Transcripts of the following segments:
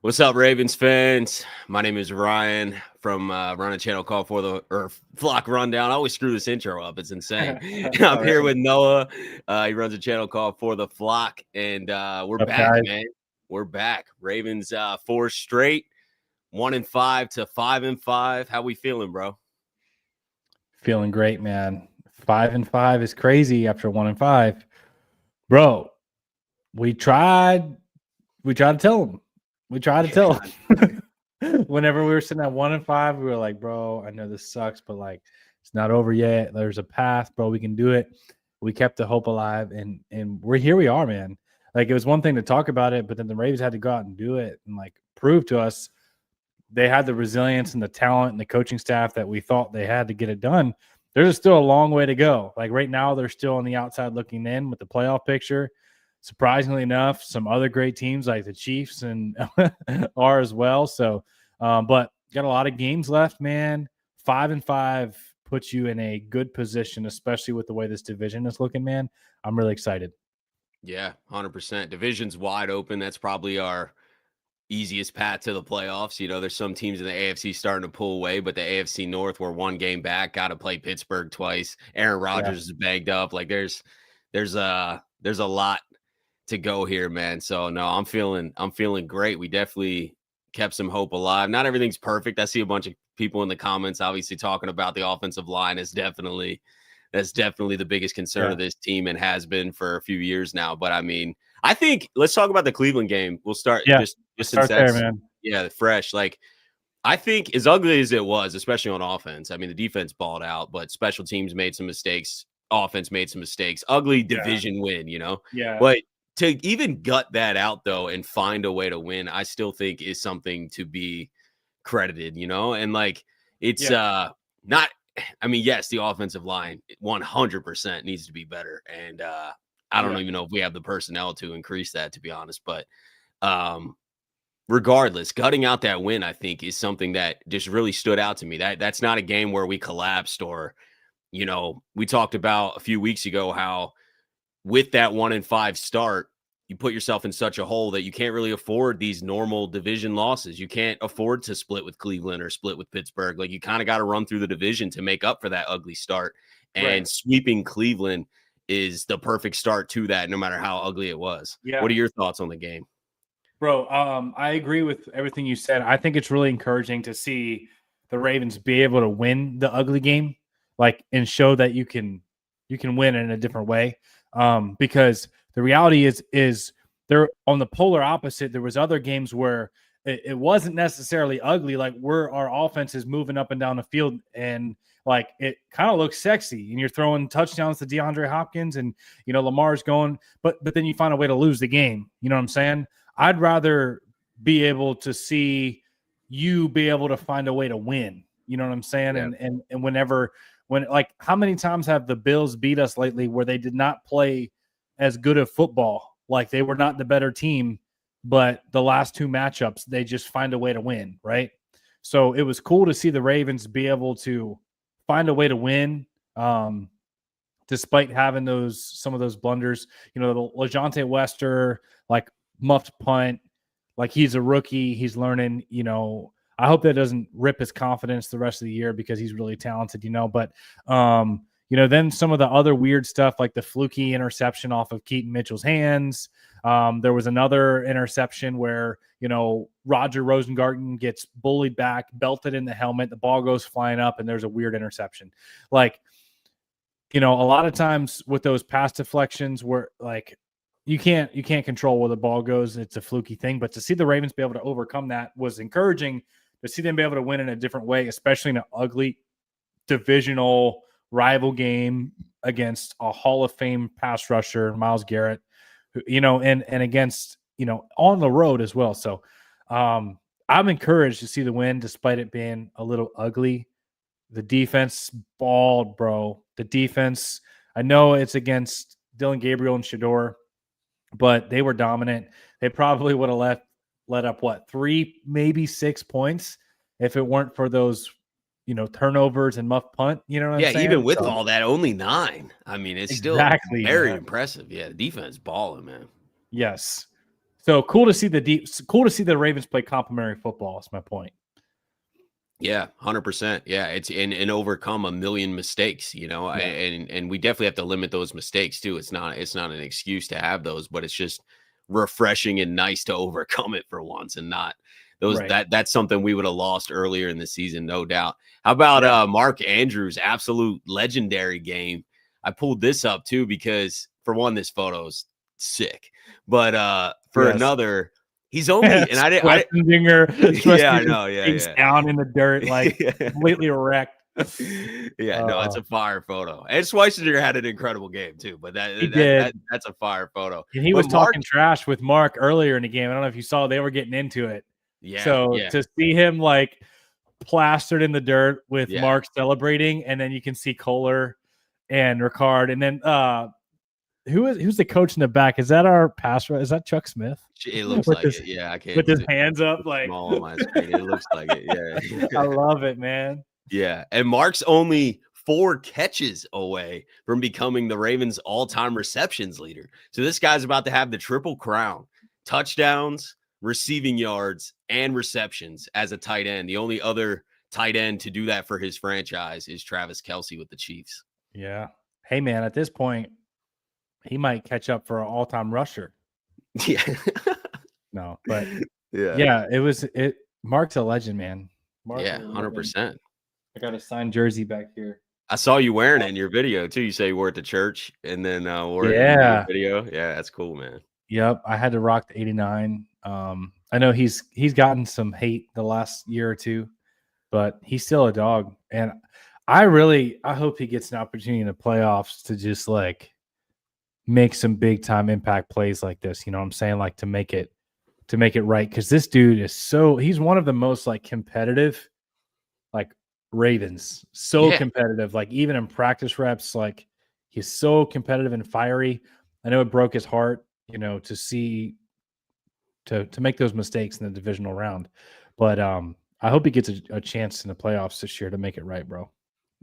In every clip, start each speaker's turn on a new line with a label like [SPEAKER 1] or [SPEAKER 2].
[SPEAKER 1] What's up, Ravens fans? My name is Ryan from Run a Channel called for the Flock Rundown. I always screw this intro up; it's insane.
[SPEAKER 2] That's
[SPEAKER 1] I'm
[SPEAKER 2] all
[SPEAKER 1] here
[SPEAKER 2] right.
[SPEAKER 1] with Noah. He runs a channel called For the Flock, and we're
[SPEAKER 2] Up,
[SPEAKER 1] back,
[SPEAKER 2] guys?
[SPEAKER 1] man. We're back. Ravens 4 straight, 1-5 to 5-5. How we feeling, bro?
[SPEAKER 2] Feeling great, man. 5-5 is crazy after 1-5, bro. We tried. We tried to tell them. We tried to tell them. Whenever we were sitting at 1-5, we were like, bro, I know this sucks, but like, it's not over yet. There's a path, bro. We can do it. We kept the hope alive, and we're here. We are, man. Like, it was one thing to talk about it, but then the Ravens had to go out and do it and like prove to us they had the resilience and the talent and the coaching staff that we thought they had to get it done. There's still a long way to go. Like right now, they're still on the outside looking in with the playoff picture. Surprisingly enough, some other great teams like the Chiefs and are as well. So, but got a lot of games left, man. 5-5 puts you in a good position, especially with the way this division is looking, man. I'm really excited.
[SPEAKER 1] Yeah, 100%. Division's wide open. That's probably our easiest path to the playoffs. There's some teams in the AFC starting to pull away, but the AFC North, we're one game back, got to play Pittsburgh twice. Aaron
[SPEAKER 2] Yeah.
[SPEAKER 1] Rodgers is banged up. Like there's a lot to go here, man. So no, I'm feeling great. We definitely kept some hope alive. Not everything's perfect. I see a bunch of people in the comments obviously talking about the offensive line that's definitely the biggest concern
[SPEAKER 2] Yeah.
[SPEAKER 1] of this team and has been for a few years now. But I mean, I think let's talk about the Cleveland game. We'll start
[SPEAKER 2] Yeah.
[SPEAKER 1] just since
[SPEAKER 2] Start there,
[SPEAKER 1] that's
[SPEAKER 2] man.
[SPEAKER 1] fresh. Like I think as ugly as it was, especially on offense. I mean, the defense balled out, but special teams made some mistakes. Offense made some mistakes. Ugly division win.
[SPEAKER 2] Yeah.
[SPEAKER 1] But to even gut that out though and find a way to win, I still think is something to be credited. And like it's not. I mean, yes, the offensive line 100% needs to be better, and I don't
[SPEAKER 2] Yeah.
[SPEAKER 1] even know if we have the personnel to increase that, to be honest. But um, regardless, gutting out that win, I think, is something that just really stood out to me. That's not a game where we collapsed or, we talked about a few weeks ago how with that 1-5 start, you put yourself in such a hole that you can't really afford these normal division losses. You can't afford to split with Cleveland or split with Pittsburgh. Like you kind of got to run through the division to make up for that ugly start.
[SPEAKER 2] Right.
[SPEAKER 1] And sweeping Cleveland is the perfect start to that, no matter how ugly it was.
[SPEAKER 2] Yeah.
[SPEAKER 1] What are your thoughts on the game?
[SPEAKER 2] Bro, I agree with everything you said. I think it's really encouraging to see the Ravens be able to win the ugly game, like and show that you can win in a different way. Because the reality is they're on the polar opposite. There was other games where it wasn't necessarily ugly, like where our offense is moving up and down the field and like it kind of looks sexy, and you're throwing touchdowns to DeAndre Hopkins, and Lamar's going, but then you find a way to lose the game. You know what I'm saying? I'd rather be able to see you be able to find a way to win. You know what I'm saying?
[SPEAKER 1] Yeah.
[SPEAKER 2] And when like how many times have the Bills beat us lately where they did not play as good of football? Like they were not the better team, but the last two matchups they just find a way to win, right? So it was cool to see the Ravens be able to find a way to win. Despite having some of those blunders, the LeJohntay Wester, like muffed punt, like he's a rookie, he's learning, I hope that doesn't rip his confidence the rest of the year because he's really talented, but then some of the other weird stuff like the fluky interception off of Keaton Mitchell's hands. There was another interception where, Roger Rosengarten gets bullied back, belted in the helmet, the ball goes flying up, and there's a weird interception. Like, a lot of times with those pass deflections where like you can't control where the ball goes. It's a fluky thing, but to see the Ravens be able to overcome that was encouraging. To see them be able to win in a different way, especially in an ugly divisional rival game against a Hall of Fame pass rusher, Myles Garrett, and against, on the road as well. So I'm encouraged to see the win despite it being a little ugly. The defense balled, bro. The defense, I know it's against Dylan Gabriel and Shador, but they were dominant. They probably would have let up 3, maybe 6 points if it weren't for those, turnovers and muff punt. You know what I'm saying?
[SPEAKER 1] Even with all that, only 9. I mean, it's
[SPEAKER 2] Exactly,
[SPEAKER 1] still very
[SPEAKER 2] man.
[SPEAKER 1] impressive. Yeah, the defense balling, man.
[SPEAKER 2] Yes. So cool to see the Ravens play complementary football. That's my point.
[SPEAKER 1] Yeah, 100%. Yeah, it's and overcome a million mistakes, and we definitely have to limit those mistakes too. It's not an excuse to have those, but it's just refreshing and nice to overcome it for once and not those
[SPEAKER 2] Right.
[SPEAKER 1] that's something we would have lost earlier in the season, no doubt. How about Mark Andrews' absolute legendary game? I pulled this up too because for one, this photo's sick, but for another. He's only, and I didn't. Yeah, I know. Yeah.
[SPEAKER 2] Down in the dirt, like completely wrecked.
[SPEAKER 1] Yeah, no, it's a fire photo. And Schweissinger had an incredible game too, but that's a fire photo.
[SPEAKER 2] And he was talking trash with Mark earlier in the game. I don't know if you saw, they were getting into it.
[SPEAKER 1] Yeah.
[SPEAKER 2] So to see him like plastered in the dirt with Mark celebrating, and then you can see Kohler and Ricard, and then who's the coach in the back? Is that our pass rush? Is that Chuck Smith?
[SPEAKER 1] It looks like it. Yeah, I can't.
[SPEAKER 2] With his hands up, like
[SPEAKER 1] small on my screen. It looks like it. Yeah.
[SPEAKER 2] I love it, man.
[SPEAKER 1] Yeah, and Mark's only 4 catches away from becoming the Ravens' all-time receptions leader. So this guy's about to have the triple crown: touchdowns, receiving yards, and receptions as a tight end. The only other tight end to do that for his franchise is Travis Kelce with the Chiefs.
[SPEAKER 2] Yeah. Hey, man, at this point, he might catch up for an all-time rusher.
[SPEAKER 1] Yeah.
[SPEAKER 2] No, but yeah, Mark's a legend, man.
[SPEAKER 1] Mark's 100%.
[SPEAKER 2] I got a signed jersey back here.
[SPEAKER 1] I saw you wearing it in your video too. You say you wore it to church and then wore it in your video. Yeah, that's cool, man.
[SPEAKER 2] Yep. I had to rock the 89. I know he's gotten some hate the last year or two, but he's still a dog. And I hope he gets an opportunity in the playoffs to just like make some big time impact plays like this. You know what I'm saying? Like to make it right. Cause this dude is he's one of the most like competitive, like Ravens, competitive, like even in practice reps, like he's so competitive and fiery. I know it broke his heart, to see, to make those mistakes in the divisional round, but I hope he gets a chance in the playoffs this year to make it right, bro.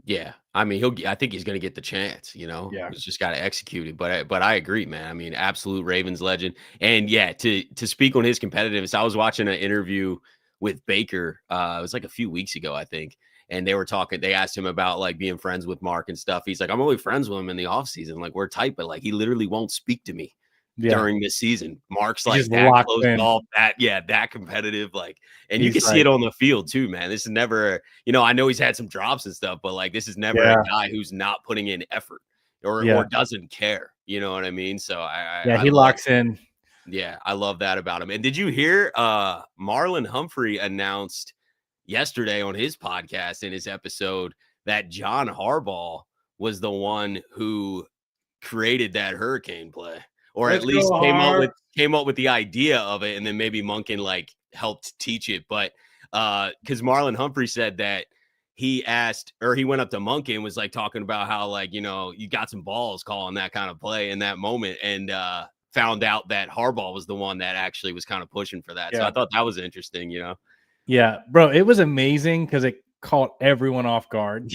[SPEAKER 1] Yeah, I mean, I think he's going to get the chance.
[SPEAKER 2] Yeah,
[SPEAKER 1] he's just got to execute it. But I agree, man. I mean, absolute Ravens legend. And yeah, to speak on his competitiveness, I was watching an interview with Baker. It was like a few weeks ago, I think. And they were talking. They asked him about like being friends with Mark and stuff. He's like, I'm only friends with him in the offseason. Like we're tight, but like he literally won't speak to me during this season. Mark's like that close off, that competitive, like, and you can see it on the field too, man. This is never, I know he's had some drops and stuff, but like this is never a guy who's not putting in effort or doesn't care. You know what I mean? So
[SPEAKER 2] he locks in.
[SPEAKER 1] Yeah, I love that about him. And did you hear Marlon Humphrey announced yesterday on his podcast in his episode that John Harbaugh was the one who created that hurricane play? Or at least came up with the idea of it, and then maybe Monken like helped teach it. But because Marlon Humphrey said that he went up to Monken and was like talking about how like you got some balls calling that kind of play in that moment, and found out that Harbaugh was the one that actually was kind of pushing for that. So I thought that was interesting,
[SPEAKER 2] Yeah, bro, it was amazing because it caught everyone off guard,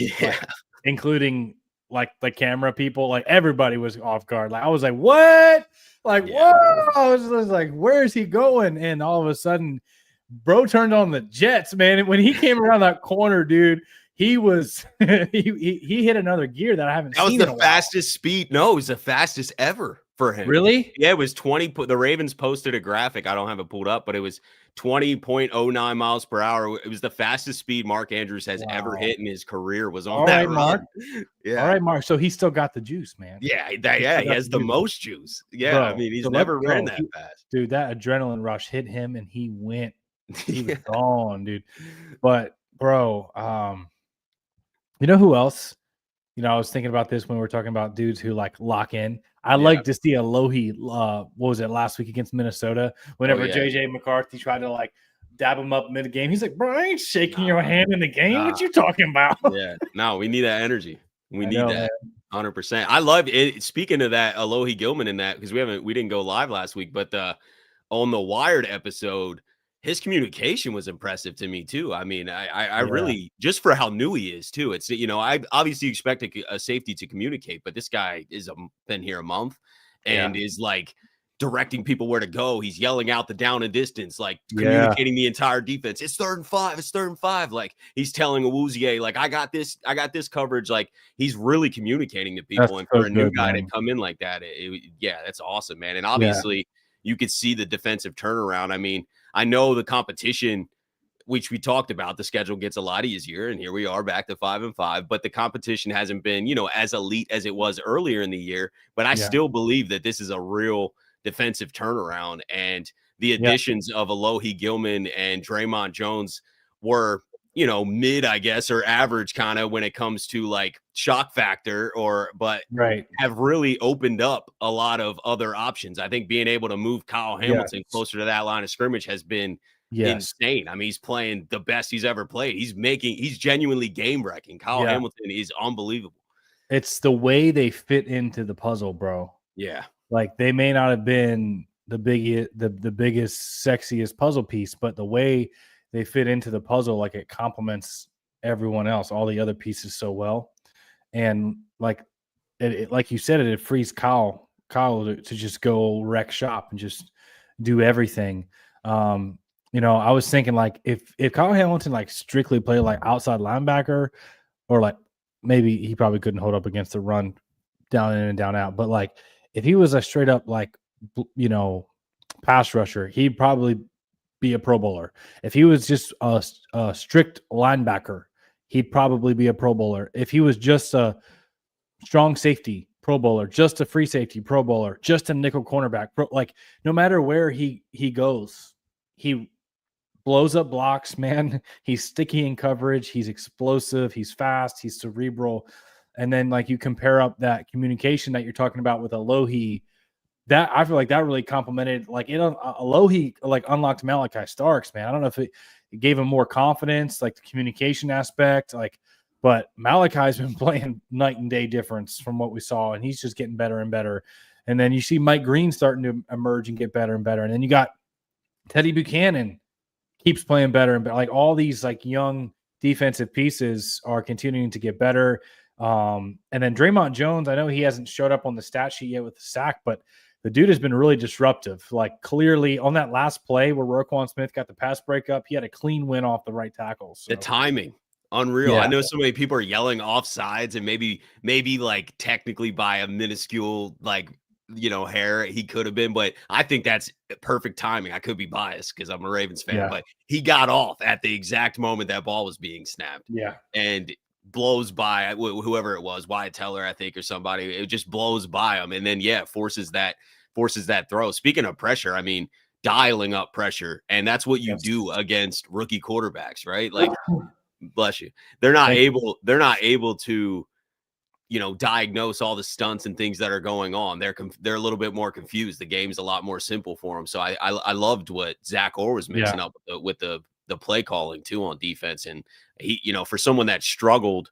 [SPEAKER 2] including like the camera people, like everybody was off guard. Like I was like, what? Like, whoa! I was like, where is he going? And all of a sudden, bro turned on the jets, man. And when he came around that corner, dude, he was he hit another gear that I haven't seen.
[SPEAKER 1] That was the fastest speed. No, it was the fastest ever for him.
[SPEAKER 2] Really?
[SPEAKER 1] Yeah, it was 20. The Ravens posted a graphic. I don't have it pulled up, but it was 20.09 miles per hour. It was the fastest speed Mark Andrews has ever hit in his career. Was on that run.
[SPEAKER 2] Mark. Yeah. All right, Mark. So he still got the juice, man.
[SPEAKER 1] Yeah, he has the most juice. Yeah, bro, I mean, he's never ran that fast.
[SPEAKER 2] Dude, that adrenaline rush hit him, and he went. He was gone, dude. But bro, you know who else? I was thinking about this when we were talking about dudes who like lock in. I like to see Alohi. What was it last week against Minnesota? Whenever JJ McCarthy tried to like dab him up mid game, he's like, "Bro, I ain't shaking your hand in the game. What you talking about?"
[SPEAKER 1] Yeah, no, we need that energy. We need that 100%. I love it. Speaking of that, Alohi Gilman in that because we didn't go live last week, but on the Wired episode, his communication was impressive to me too. I mean, I really, just for how new he is too. It's, I obviously expect a safety to communicate, but this guy been here a month and is like directing people where to go. He's yelling out the down and distance, like
[SPEAKER 2] Yeah.
[SPEAKER 1] communicating the entire defense. It's 3rd and 5. It's 3rd and 5. Like he's telling Awuzie, like, I got this coverage. Like he's really communicating to
[SPEAKER 2] That's
[SPEAKER 1] people. And
[SPEAKER 2] so
[SPEAKER 1] for a new
[SPEAKER 2] good,
[SPEAKER 1] guy to
[SPEAKER 2] man.
[SPEAKER 1] come in like that, yeah, that's awesome, man. And
[SPEAKER 2] Yeah.
[SPEAKER 1] obviously you could see the defensive turnaround. I mean, I know the competition, which we talked about, the schedule gets a lot easier, and here we are back to 5-5, but the competition hasn't been, as elite as it was earlier in the year. But I
[SPEAKER 2] Yeah.
[SPEAKER 1] still believe that this is a real defensive turnaround, and the
[SPEAKER 2] Yeah.
[SPEAKER 1] additions of Alohi Gilman and Draymond Jones were, mid, I guess, or average kind of when it comes to like shock factor, but
[SPEAKER 2] Right.
[SPEAKER 1] have really opened up a lot of other options. I think being able to move Kyle
[SPEAKER 2] Yes.
[SPEAKER 1] Hamilton closer to that line of scrimmage has been
[SPEAKER 2] Yes.
[SPEAKER 1] insane. I mean, he's playing the best he's ever played. He's genuinely game wrecking. Kyle
[SPEAKER 2] Yeah.
[SPEAKER 1] Hamilton is unbelievable.
[SPEAKER 2] It's the way they fit into the puzzle, bro.
[SPEAKER 1] Yeah.
[SPEAKER 2] Like they may not have been the biggest, sexiest puzzle piece, but the way they fit into the puzzle, like it complements everyone else, all the other pieces so well. And like like you said, it frees Kyle to just go wreck shop and just do everything. I was thinking like if Kyle Hamilton like strictly played like outside linebacker, or like maybe he probably couldn't hold up against the run down in and down out, but like if he was a straight up like pass rusher, he'd probably be a Pro Bowler. If he was just a strict linebacker, he'd probably be a Pro Bowler. If he was just a strong safety, Pro Bowler, just a free safety, Pro Bowler, just a nickel cornerback, like no matter where he goes, he blows up blocks, man. He's sticky in coverage. He's explosive. He's fast. He's cerebral. And then like you compare up that communication that you're talking about with Alohi, that I feel like that really complemented, like Alohi like unlocked Malachi Starks, man. I don't know if it gave him more confidence, like the communication aspect, like, but Malachi's been playing night and day difference from what we saw, and he's just getting better and better. And then you see Mike Green starting to emerge and get better and better. And then you got Teddy Buchanan keeps playing better and better. Like all these like young defensive pieces are continuing to get better. And then Draymond Jones, I know he hasn't showed up on the stat sheet yet with the sack, but the dude has been really disruptive. Like clearly on that last play where Roquan Smith got the pass breakup, he had a clean win off the right tackle. So.
[SPEAKER 1] The timing, unreal.
[SPEAKER 2] Yeah.
[SPEAKER 1] I know so many people are yelling offsides, and maybe like technically by a minuscule hair he could have been, but I think that's perfect timing. I could be biased because I'm a Ravens fan, but he got off at the exact moment that ball was being snapped.
[SPEAKER 2] Yeah.
[SPEAKER 1] And blows by whoever it was, Wyatt Teller, I think, or somebody. It just blows by him, and then forces that throw. Speaking of pressure, I mean, dialing up pressure, and that's what you do against rookie quarterbacks, right? Like, bless you. They're not able to diagnose all the stunts and things that are going on. They're a little bit more confused. The game's a lot more simple for them. So I loved what Zach Orr was mixing up with the play calling too on defense. And he, for someone that struggled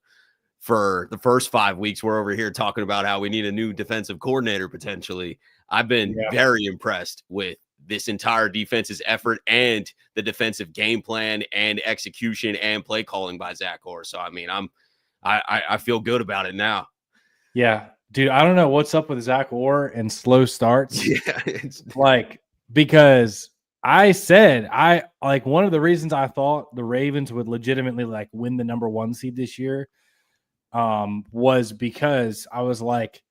[SPEAKER 1] for the first 5 weeks, we're over here talking about how we need a new defensive coordinator potentially. I've been very impressed with this entire defense's effort and the defensive game plan and execution and play calling by Zach Orr. So I mean, I feel good about it now.
[SPEAKER 2] Yeah, dude, I don't know what's up with Zach Orr and slow starts.
[SPEAKER 1] Yeah,
[SPEAKER 2] like because I said one of the reasons I thought the Ravens would legitimately like win the number 1 seed this year was because I was like,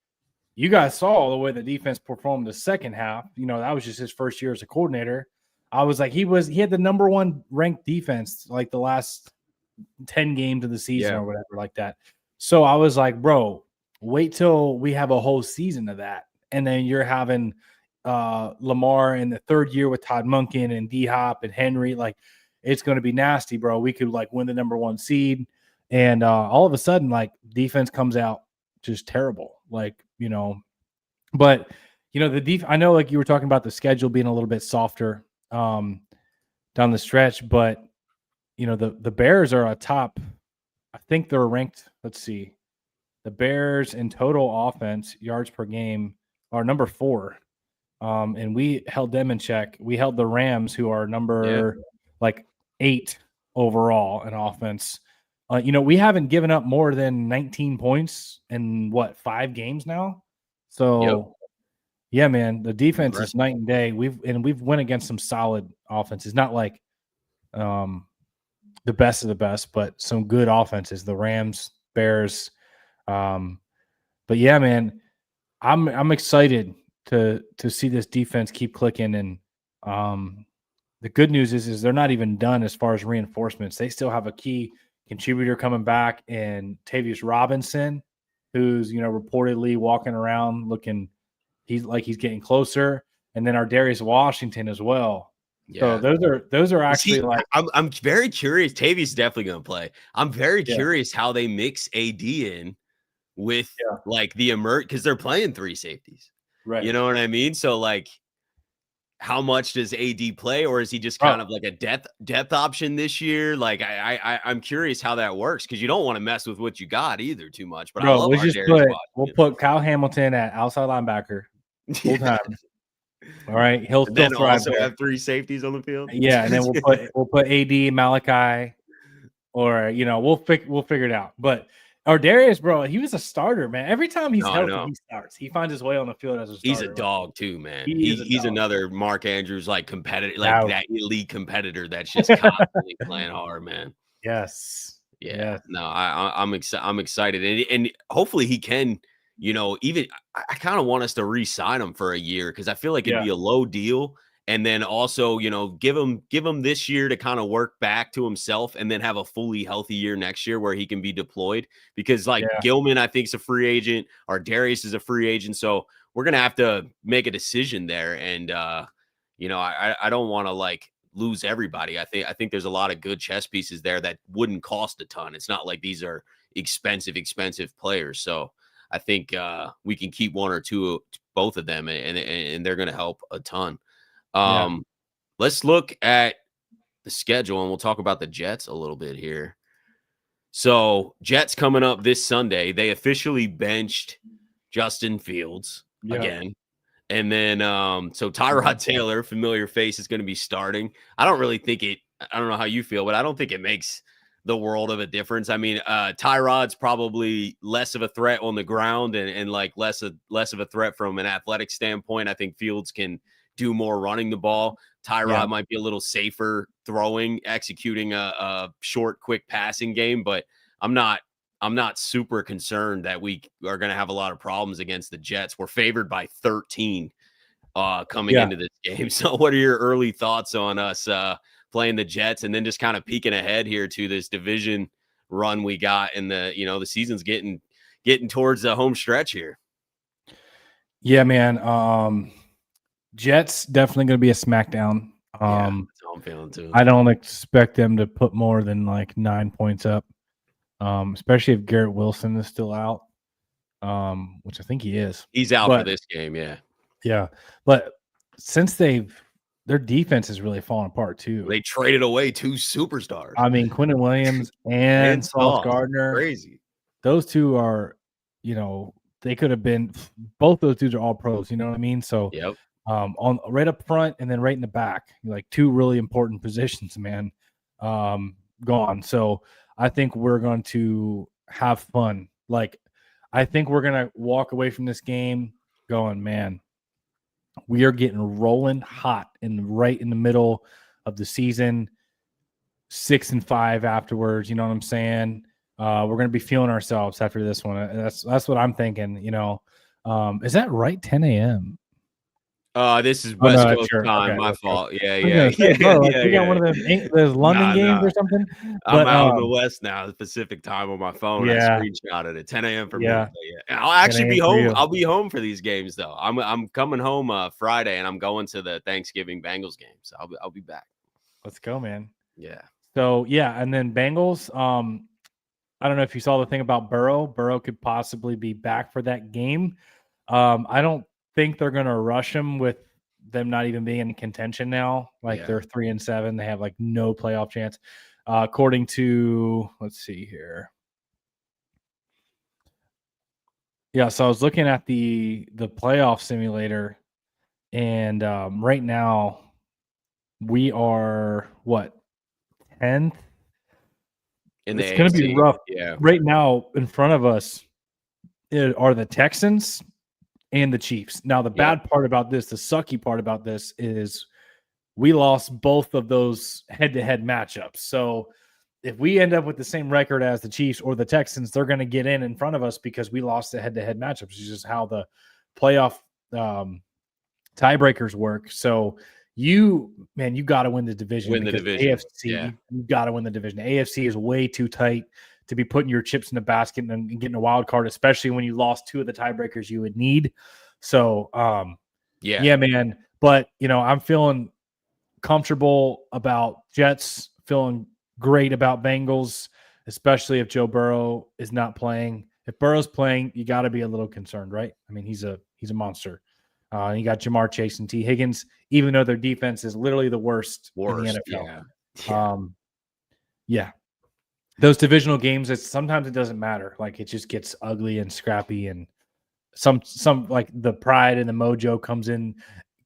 [SPEAKER 2] you guys saw the way the defense performed the second half. That was just his first year as a coordinator. I was like, he had the number 1 ranked defense like the last 10 games of the season or whatever like that. So I was like, bro, wait till we have a whole season of that. And then you're having Lamar in the 3rd year with Todd Monken and D-Hop and Henry. Like, it's going to be nasty, bro. We could like win the number 1 seed. And all of a sudden, like, defense comes out just terrible. Like, but I know like you were talking about the schedule being a little bit softer down the stretch, but the Bears are a top. I think they're ranked. Let's see. The Bears in total offense yards per game are number 4. And we held them in check. We held the Rams, who are number 8 overall in offense. We haven't given up more than 19 points in 5 games now. So Yeah, man. The defense is
[SPEAKER 1] Impressive.
[SPEAKER 2] night and day. We've went against some solid offenses. Not like the best of the best, but some good offenses. The Rams, Bears. But yeah, man, I'm excited to see this defense keep clicking. And the good news is they're not even done as far as reinforcements. They still have a key contributor coming back in Tavius Robinson, who's reportedly walking around looking he's getting closer, and then our Darius Washington as well.
[SPEAKER 1] Yeah.
[SPEAKER 2] So those are actually like
[SPEAKER 1] I'm very curious. Tavius is definitely going to play. I'm very
[SPEAKER 2] Yeah.
[SPEAKER 1] curious how they mix AD in with
[SPEAKER 2] Yeah.
[SPEAKER 1] like the because they're playing 3 safeties.
[SPEAKER 2] right.
[SPEAKER 1] You know what I mean? So like, how much does AD play, or is he just kind of like a depth option this year? Like I'm curious how that works, because you don't want to mess with what you got either too much. But I love
[SPEAKER 2] we'll put Kyle Hamilton at outside linebacker full time. All right, he'll still
[SPEAKER 1] then
[SPEAKER 2] thrive
[SPEAKER 1] also
[SPEAKER 2] there.
[SPEAKER 1] have 3 safeties on the field.
[SPEAKER 2] Yeah, and then we'll put AD Malachi, or we'll figure it out. But Darius, bro, he was a starter, man. Every time he's healthy, he starts. He finds his way on the field as a starter.
[SPEAKER 1] He's a dog too, man.
[SPEAKER 2] He's
[SPEAKER 1] another Mark Andrews like competitor, like that elite competitor that's just constantly playing hard, man.
[SPEAKER 2] Yes.
[SPEAKER 1] Yeah.
[SPEAKER 2] Yes.
[SPEAKER 1] No, I'm excited, and hopefully he can. Even I kind of want us to re-sign him for a year, because I feel like it'd be a low deal. And then also, give him this year to kind of work back to himself, and then have a fully healthy year next year where he can be deployed. Because like Gilman, I think, is a free agent. Our Darius is a free agent. So we're going to have to make a decision there. And, I don't want to like lose everybody. I think there's a lot of good chess pieces there that wouldn't cost a ton. It's not like these are expensive players. So I think we can keep one or two, both of them, and they're going to help a ton. Let's look at the schedule, and we'll talk about the Jets a little bit here. So Jets coming up this Sunday. They officially benched Justin Fields again. And then so Tyrod Taylor, familiar face, is going to be starting. I don't know how you feel, but I don't think it makes the world of a difference. I mean, Tyrod's probably less of a threat on the ground, and like less of a threat from an athletic standpoint. I think Fields can do more running the ball. Tyrod might be a little safer executing a short, quick passing game, but I'm not super concerned that we are going to have a lot of problems against the Jets. We're favored by 13 coming into this game. So what are your early thoughts on us playing the Jets, and then just kind of peeking ahead here to this division run we got, and the season's getting towards the home stretch here?
[SPEAKER 2] Yeah, man. Jets definitely going to be a smackdown.
[SPEAKER 1] That's how I'm feeling too.
[SPEAKER 2] I don't expect them to put more than like 9 points up, especially if Garrett Wilson is still out, which I think he is.
[SPEAKER 1] He's out for this game,
[SPEAKER 2] yeah. But since their defense is really falling apart too.
[SPEAKER 1] They traded away 2 superstars.
[SPEAKER 2] I mean, Quentin Williams and Sauce Gardner.
[SPEAKER 1] Crazy.
[SPEAKER 2] Those two are, they could have been. Both those dudes are all pros. You know what I mean? So on right up front and then right in the back, like 2 really important positions, man, gone. So I think we're going to have fun. Like, I think we're going to walk away from this game going, man, we are getting rolling hot right in the middle of the season, 6-5 afterwards. You know what I'm saying? We're going to be feeling ourselves after this one. That's what I'm thinking. Is that right? 10 a.m.
[SPEAKER 1] This is West Coast time. My fault. Yeah. We
[SPEAKER 2] got one of those London games or something.
[SPEAKER 1] I'm out in the West now. The Pacific time on my phone. I screenshotted it. 10 a.m. for me. I'll actually be home. I'll be home for these games though. I'm coming home Friday, and I'm going to the Thanksgiving Bengals game. So I'll be back.
[SPEAKER 2] Let's go, man.
[SPEAKER 1] Yeah.
[SPEAKER 2] So and then Bengals. I don't know if you saw the thing about Burrow. Burrow could possibly be back for that game. I don't think they're going to rush him with them not even being in contention now. Like they're 3-7. They have like no playoff chance. According to, let's see here. Yeah, so I was looking at the playoff simulator, and right now we are what, 10th? It's going to be rough.
[SPEAKER 1] Yeah.
[SPEAKER 2] Right now, in front of us are the Texans, and the Chiefs. Now, the
[SPEAKER 1] Yeah.
[SPEAKER 2] bad part about this, the sucky part about this is we lost both of those head-to-head matchups. So if we end up with the same record as the Chiefs or the Texans, they're going to get in front of us because we lost the head-to-head matchups. It's just how the playoff tiebreakers work. So you got to win the division.
[SPEAKER 1] Win the division.
[SPEAKER 2] AFC,
[SPEAKER 1] Yeah.
[SPEAKER 2] you got to win the division. AFC is way too tight to be putting your chips in the basket and getting a wild card, especially when you lost two of the tiebreakers you would need. So, yeah, man. But, I'm feeling comfortable about Jets, feeling great about Bengals, especially if Joe Burrow is not playing. If Burrow's playing, you got to be a little concerned, right? I mean, he's a monster. You got Jamar Chase and T. Higgins, even though their defense is literally the worst in the NFL. Yeah. Those divisional games, sometimes it doesn't matter. Like, it just gets ugly and scrappy, and some like the pride and the mojo comes in,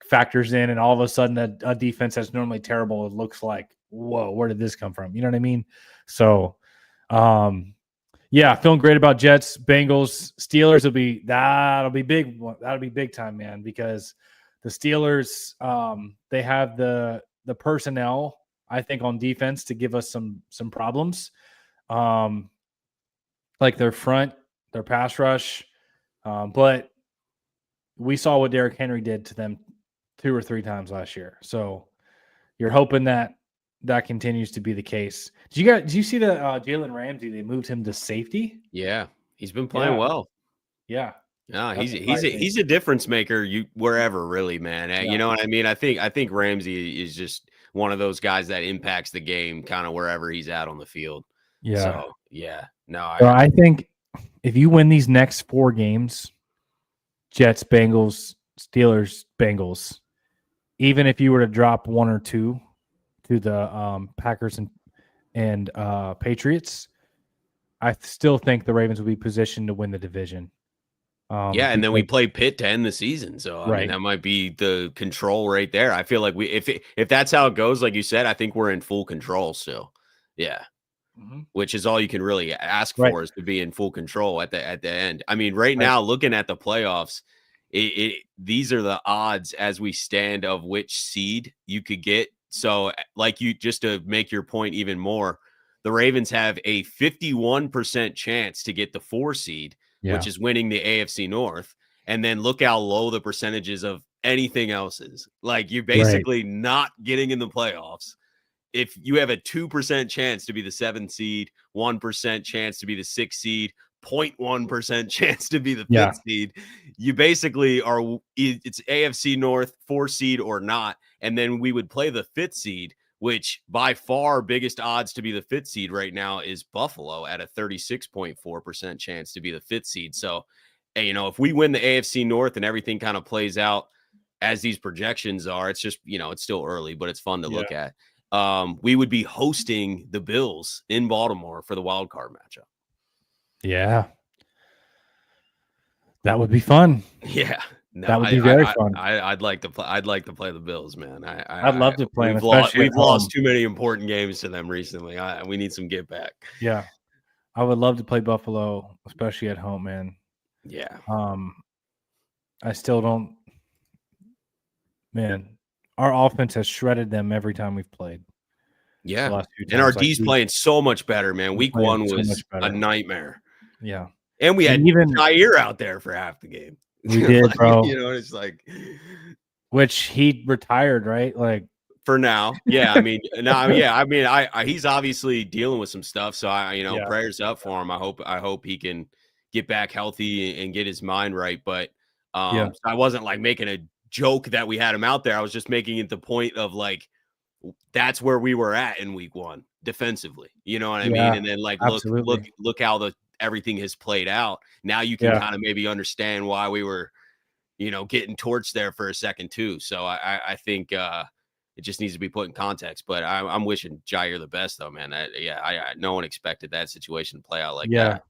[SPEAKER 2] factors in, and all of a sudden a defense that's normally terrible, it looks like, whoa, where did this come from? You know what I mean? So, feeling great about Jets, Bengals, Steelers that'll be big. That'll be big time, man, because the Steelers, they have the personnel, I think, on defense to give us some problems. Like their front, their pass rush. But we saw what Derrick Henry did to them 2 or 3 times last year. So you're hoping that continues to be the case. Did you see the Jalen Ramsey? They moved him to safety.
[SPEAKER 1] Yeah, he's been playing well.
[SPEAKER 2] Yeah.
[SPEAKER 1] No, he's a difference maker. Wherever, really, man. Yeah. You know what I mean? I think Ramsey is just one of those guys that impacts the game kind of wherever he's at on the field.
[SPEAKER 2] Yeah.
[SPEAKER 1] So yeah. No,
[SPEAKER 2] I think if you win these next 4 games, Jets, Bengals, Steelers, Bengals, even if you were to drop 1 or 2 to the Packers and Patriots, I still think the Ravens will be positioned to win the division.
[SPEAKER 1] And then we play Pitt to end the season, so I mean that might be the control right there. I feel like if that's how it goes, like you said, I think we're in full control still. Yeah. Mm-hmm. Which is all you can really ask for, is to be in full control at the end. I mean, right now, looking at the playoffs, these are the odds as we stand of which seed you could get. So, like, just to make your point even more, the Ravens have a 51% chance to get the 4 seed, which is winning the AFC North. And then look how low the percentages of anything else is. Like, you're basically not getting in the playoffs. If you have a 2% chance to be the 7th seed, 1% chance to be the 6th seed, 0.1% chance to be the 5th seed, you basically it's AFC North 4 seed or not. And then we would play the 5th seed, which by far biggest odds to be the 5th seed right now is Buffalo at a 36.4% chance to be the 5th seed. So, if we win the AFC North and everything kind of plays out as these projections are, it's just, it's still early, but it's fun to look at. We would be hosting the Bills in Baltimore for the wild card matchup.
[SPEAKER 2] Yeah. That would be fun.
[SPEAKER 1] Yeah. No,
[SPEAKER 2] that would be very fun.
[SPEAKER 1] I'd like to play the Bills, man.
[SPEAKER 2] I'd love to play them.
[SPEAKER 1] We've lost too many important games to them recently. We need some get back.
[SPEAKER 2] Yeah. I would love to play Buffalo, especially at home, man.
[SPEAKER 1] Yeah.
[SPEAKER 2] I still don't. Man, our offense has shredded them every time we've played.
[SPEAKER 1] Yeah. And our D's playing so much better, man. Week 1 was a nightmare.
[SPEAKER 2] Yeah.
[SPEAKER 1] And we had even Jair out there for half the game.
[SPEAKER 2] We did, bro.
[SPEAKER 1] It's like,
[SPEAKER 2] which he retired, right? Like,
[SPEAKER 1] for now. Yeah. I mean, he's obviously dealing with some stuff. So prayers up for him. I hope he can get back healthy and get his mind right. But so I wasn't like making a joke that we had him out there. I was just making it the point of like, that's where we were at in week 1 defensively. You know what I mean? And then like, look how everything has played out. Now you can kind of maybe understand why we were, getting torched there for a second too. So I think it just needs to be put in context, but I'm wishing Jair the best though, man. No one expected that situation to play out like that.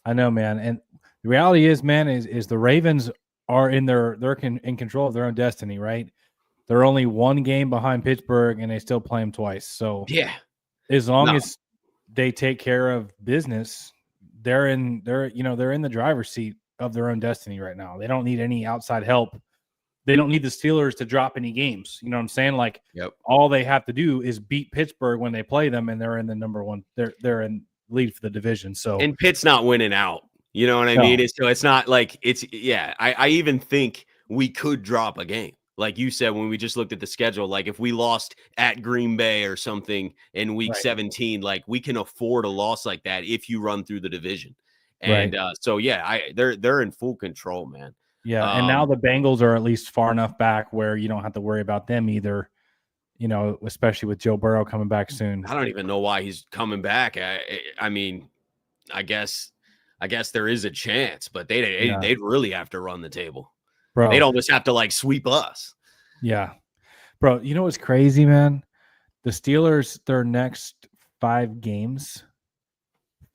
[SPEAKER 2] I know, man. And the reality is, man, is the Ravens are they're in control of their own destiny, right? They're only 1 game behind Pittsburgh, and they still play them twice. So as long as they take care of business, they're in the driver's seat of their own destiny right now. They don't need any outside help. They don't need the Steelers to drop any games. You know what I'm saying? Like, all they have to do is beat Pittsburgh when they play them, and they're in the number one. They're in lead for the division. So,
[SPEAKER 1] and Pitt's not winning out. You know what I mean? It's not like it's. Yeah, I even think we could drop a game. Like you said, when we just looked at the schedule, like if we lost at Green Bay or something in week 17, like we can afford a loss like that if you run through the division. And so, yeah, they're in full control, man.
[SPEAKER 2] Yeah. And now the Bengals are at least far enough back where you don't have to worry about them either, you know, especially with Joe Burrow coming back soon.
[SPEAKER 1] I don't even know why he's coming back. I mean, I guess there is a chance, but they'd really have to run the table. Bro, they'd almost have to like sweep us.
[SPEAKER 2] Yeah. Bro, you know what's crazy, man? The Steelers, their next 5 games,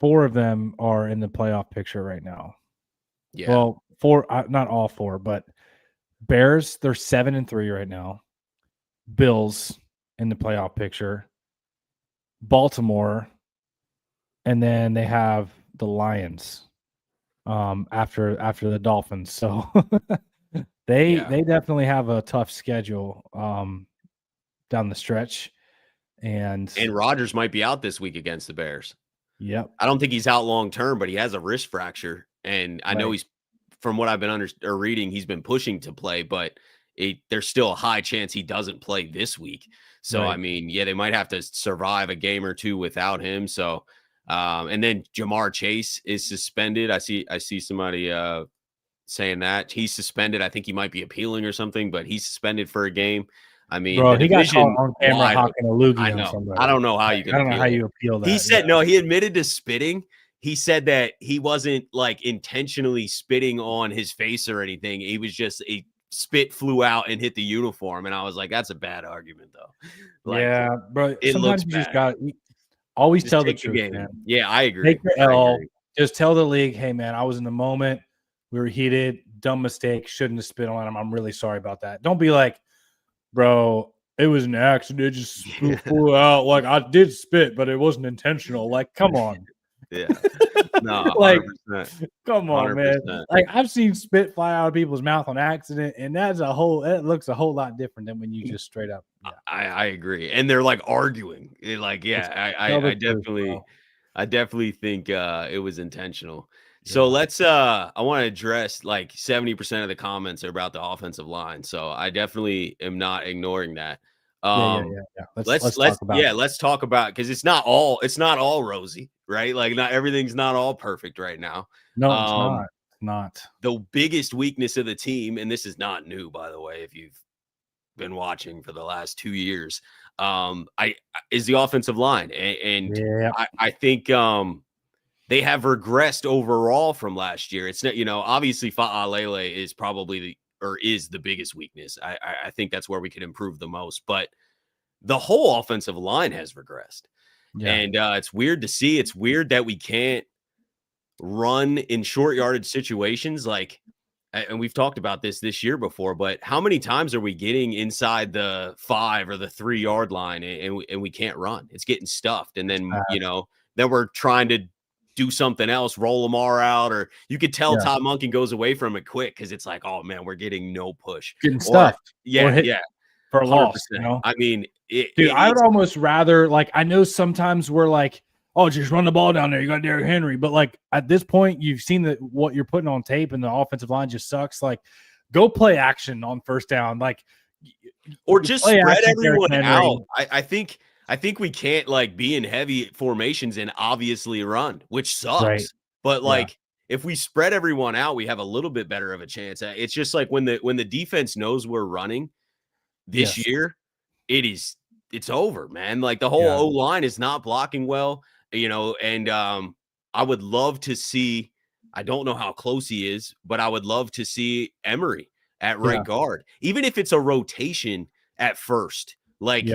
[SPEAKER 2] 4 of them are in the playoff picture right now.
[SPEAKER 1] Yeah.
[SPEAKER 2] Well, 4, not all 4, but Bears, they're 7-3 right now. Bills in the playoff picture. Baltimore, and then they have the Lions after the Dolphins. So they definitely have a tough schedule down the stretch. And
[SPEAKER 1] Rodgers might be out this week against the Bears.
[SPEAKER 2] Yep.
[SPEAKER 1] I don't think he's out long term, but he has a wrist fracture, and I know he's, from what I've been reading, he's been pushing to play, but there's still a high chance he doesn't play this week. So I mean, yeah, they might have to survive a game or two without him. So and then Jamar Chase is suspended. I see somebody saying that he's suspended. I think he might be appealing or something, but he's suspended for a game. I mean,
[SPEAKER 2] bro, he got caught on camera hawking a loogie.
[SPEAKER 1] I know. I don't know how you can.
[SPEAKER 2] I don't know how you appeal that.
[SPEAKER 1] He said no. He admitted to spitting. He said that he wasn't like intentionally spitting on his face or anything. He was just a spit flew out and hit the uniform, and I was like, "That's a bad argument, though." Like,
[SPEAKER 2] yeah, bro.
[SPEAKER 1] It
[SPEAKER 2] sometimes
[SPEAKER 1] looks
[SPEAKER 2] you
[SPEAKER 1] bad.
[SPEAKER 2] just got always
[SPEAKER 1] Just
[SPEAKER 2] tell the
[SPEAKER 1] take
[SPEAKER 2] truth,
[SPEAKER 1] game.
[SPEAKER 2] man.
[SPEAKER 1] Yeah, I agree.
[SPEAKER 2] Take the L. Just tell the league, "Hey, man, I was in the moment. We were heated. Dumb mistake. Shouldn't have spit on him. I'm really sorry about that." Don't be like, "Bro, it was an accident. It just flew out. Like, I did spit, but it wasn't intentional." Like, come on.
[SPEAKER 1] Yeah. No,
[SPEAKER 2] like,
[SPEAKER 1] 100%.
[SPEAKER 2] come on,
[SPEAKER 1] 100%.
[SPEAKER 2] man. Like, I've seen spit fly out of people's mouth on accident, and it looks a whole lot different than when you just straight up. Yeah.
[SPEAKER 1] I agree. And they're like arguing. Like, yeah, I definitely think it was intentional. So let's I want to address like 70% of the comments are about the offensive line. So I definitely am not ignoring that. Let's talk about, because it's not all rosy, right? Like, not everything's not all perfect right now.
[SPEAKER 2] No, it's not.
[SPEAKER 1] The biggest weakness of the team, and this is not new, by the way, if you've been watching for the last 2 years, is the offensive line. And I think they have regressed overall from last year. It's not, obviously Fa'alele is probably is the biggest weakness. I think that's where we could improve the most, but the whole offensive line has regressed. Yeah. And it's weird to see. It's weird that we can't run in short yardage situations. Like, and we've talked about this year before, but how many times are we getting inside the 5 or the 3 yard line and we can't run? It's getting stuffed. And then, then we're trying to do something else, roll Lamar out, or you could tell Todd Monken goes away from it quick because it's like, oh man, we're getting no push,
[SPEAKER 2] getting stuffed, for a
[SPEAKER 1] 100%.
[SPEAKER 2] loss. I mean,
[SPEAKER 1] dude,
[SPEAKER 2] I would almost rather, like, I know sometimes we're like, oh, just run the ball down there. You got Derrick Henry, but like at this point, you've seen that what you're putting on tape, and the offensive line just sucks. Like, go play action on first down, like,
[SPEAKER 1] or just spread everyone out. I think we can't like be in heavy formations and obviously run, which sucks. Right. But like if we spread everyone out, we have a little bit better of a chance. It's just like when the defense knows we're running this year, it's over, man. Like the whole O-line is not blocking well, and I would love to see, I don't know how close he is, but I would love to see Emery at right guard, even if it's a rotation at first. Like,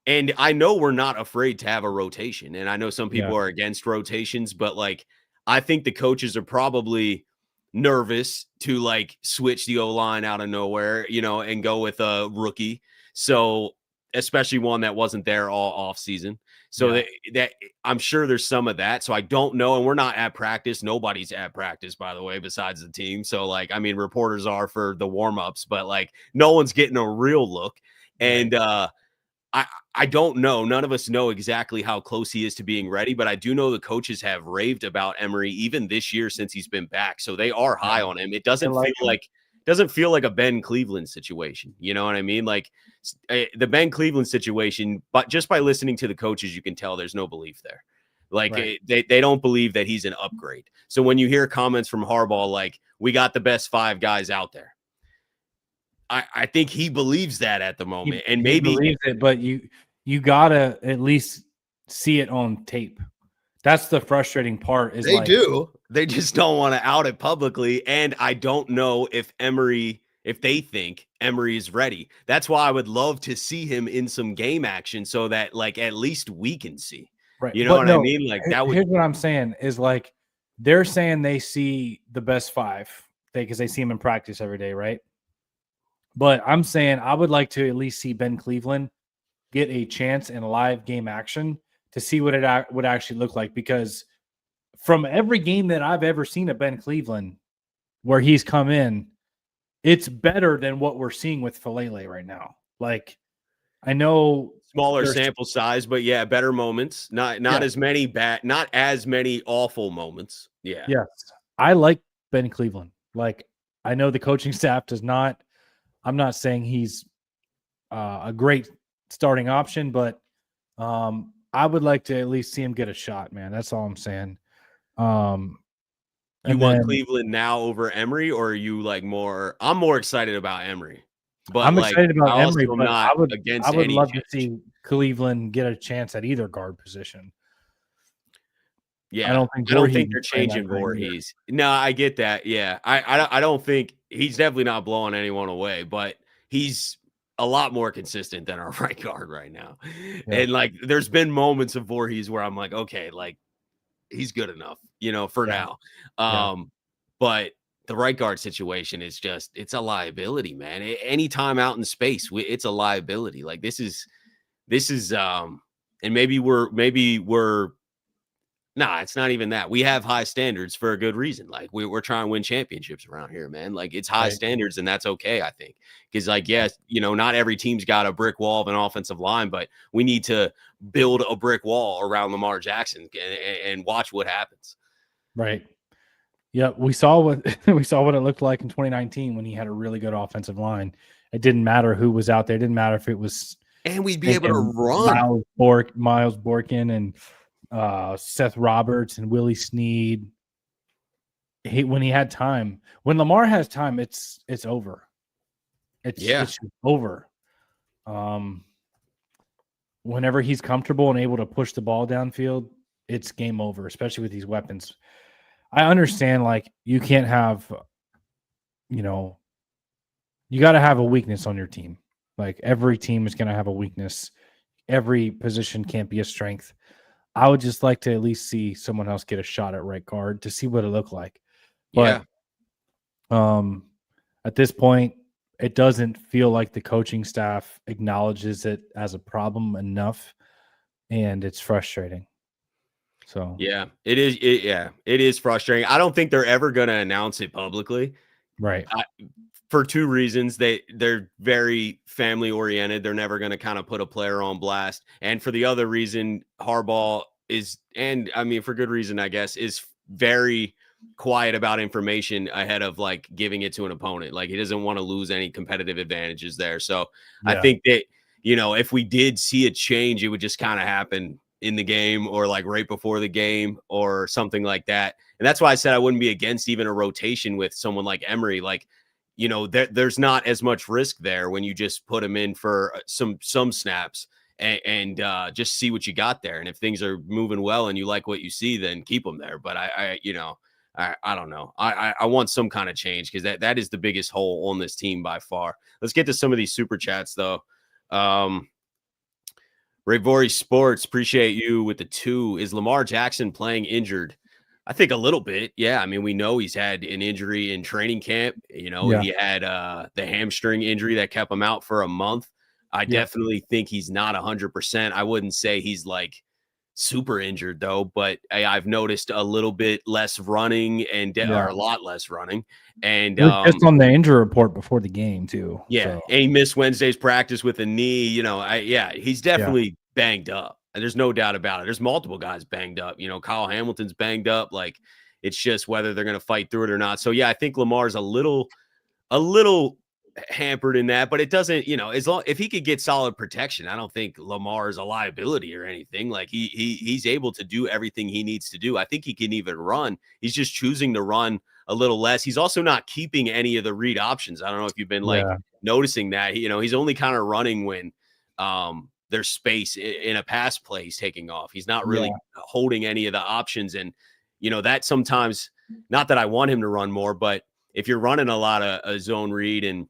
[SPEAKER 1] and I know we're not afraid to have a rotation. And I know some people are against rotations, but like, I think the coaches are probably nervous to like switch the O-line out of nowhere, and go with a rookie. So especially one that wasn't there all off season. So that I'm sure there's some of that. So I don't know. And we're not at practice. Nobody's at practice, by the way, besides the team. So like, I mean, reporters are for the warm-ups, but like no one's getting a real look. And I don't know. None of us know exactly how close he is to being ready, but I do know the coaches have raved about Emery even this year since he's been back. So they are high on him. It doesn't feel like a Ben Cleveland situation. You know what I mean? Like the Ben Cleveland situation, but just by listening to the coaches, you can tell there's no belief there. Like they don't believe that he's an upgrade. So when you hear comments from Harbaugh, like we got the best 5 guys out there, I think he believes that at the moment, and maybe
[SPEAKER 2] he believes it, but you gotta at least see it on tape. That's the frustrating part. Is
[SPEAKER 1] they just don't want to out it publicly, and I don't know if they think Emery is ready. That's why I would love to see him in some game action, so that like at least we can see.
[SPEAKER 2] Right,
[SPEAKER 1] you know what I mean? Like that.
[SPEAKER 2] Here's what I'm saying is like they're saying they see the best 5 because they see him in practice every day, right? But I'm saying I would like to at least see Ben Cleveland get a chance in live game action to see what it would actually look like. Because from every game that I've ever seen of Ben Cleveland where he's come in, it's better than what we're seeing with Falele right now. Like, I know
[SPEAKER 1] smaller sample size, but yeah, better moments. Not as many not as many awful moments. Yeah.
[SPEAKER 2] Yes. I like Ben Cleveland. Like, I know the coaching staff does not. I'm not saying he's a great starting option, but I would like to at least see him get a shot, man. That's all I'm saying.
[SPEAKER 1] You want Cleveland now over Emery, or are you like more? I'm more excited about Emery, but
[SPEAKER 2] I'm excited about Emery.
[SPEAKER 1] But I would
[SPEAKER 2] love to see Cleveland get a chance at either guard position.
[SPEAKER 1] Yeah, I don't think they're changing Voorhees. No, I get that. Yeah, I don't think he's definitely not blowing anyone away, but he's a lot more consistent than our right guard right now. Yeah. And like, there's been moments of Voorhees where I'm like, okay, like he's good enough, for now. But the right guard situation is just, it's a liability, man. Anytime out in space, it's a liability. Like this is, and maybe we're, nah, it's not even that. We have high standards for a good reason. Like we're trying to win championships around here, man. Like it's high standards, and that's okay, I think. Because like, yes, not every team's got a brick wall of an offensive line, but we need to build a brick wall around Lamar Jackson and watch what happens.
[SPEAKER 2] Right. Yeah, we saw what it looked like in 2019 when he had a really good offensive line. It didn't matter who was out there. It didn't matter if it was,
[SPEAKER 1] and we'd be able to run
[SPEAKER 2] Miles Borkin and Seth Roberts and Willie Snead. When he had time, when Lamar has time, it's over. It's over. Whenever he's comfortable and able to push the ball downfield, it's game over, especially with these weapons. I understand, like, you can't have, you got to have a weakness on your team. Like, every team is going to have a weakness. Every position can't be a strength. I would just like to at least see someone else get a shot at right guard to see what it looked like. But at this point, it doesn't feel like the coaching staff acknowledges it as a problem enough, and it's frustrating. So
[SPEAKER 1] yeah, it is. It is frustrating. I don't think they're ever going to announce it publicly,
[SPEAKER 2] right?
[SPEAKER 1] For 2 reasons. They're very family oriented. They're never going to kind of put a player on blast. And for the other reason, Harbaugh is, and I mean, for good reason, I guess, is very quiet about information ahead of like giving it to an opponent. Like he doesn't want to lose any competitive advantages there. So I think that, if we did see a change, it would just kind of happen in the game or like right before the game or something like that. And that's why I said I wouldn't be against even a rotation with someone like Emery. Like, there's not as much risk there when you just put him in for some snaps and just see what you got there. And if things are moving well and you like what you see, then keep them there. But I don't know. I want some kind of change because that is the biggest hole on this team by far. Let's get to some of these super chats though. Rayvori Sports, appreciate you with the 2. Is Lamar Jackson playing injured? I think a little bit. Yeah. I mean, we know he's had an injury in training camp. He had the hamstring injury that kept him out for a month. I definitely think he's not 100%. I wouldn't say he's like super injured though, but I've noticed a little bit less running or a lot less running. And
[SPEAKER 2] He was just on the injury report before the game too.
[SPEAKER 1] yeah,
[SPEAKER 2] So.
[SPEAKER 1] and he missed Wednesday's practice with a knee. He's definitely banged up. And there's no doubt about it. There's multiple guys banged up. Kyle Hamilton's banged up. Like, it's just whether they're going to fight through it or not. So yeah, I think Lamar's a little hampered in that, but it doesn't, as long if he could get solid protection, I don't think Lamar is a liability or anything. Like he's able to do everything he needs to do. I think he can even run. He's just choosing to run a little less. He's also not keeping any of the read options. I don't know if you've been noticing that. He's only kind of running when there's space in a pass play he's taking off. He's not really holding any of the options. And that sometimes, not that I want him to run more, but if you're running a lot of a zone read and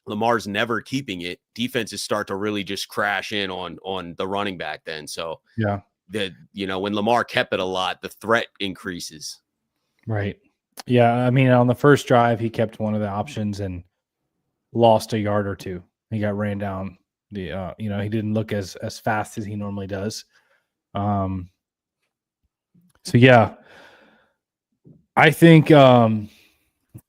[SPEAKER 1] Lamar's never keeping it, defenses start to really just crash in on the running back then. So when Lamar kept it a lot, the threat increases.
[SPEAKER 2] Right. Yeah. I mean, on the first drive, he kept one of the options and lost a yard or two. He got ran down. He didn't look as fast as he normally does. So yeah, I think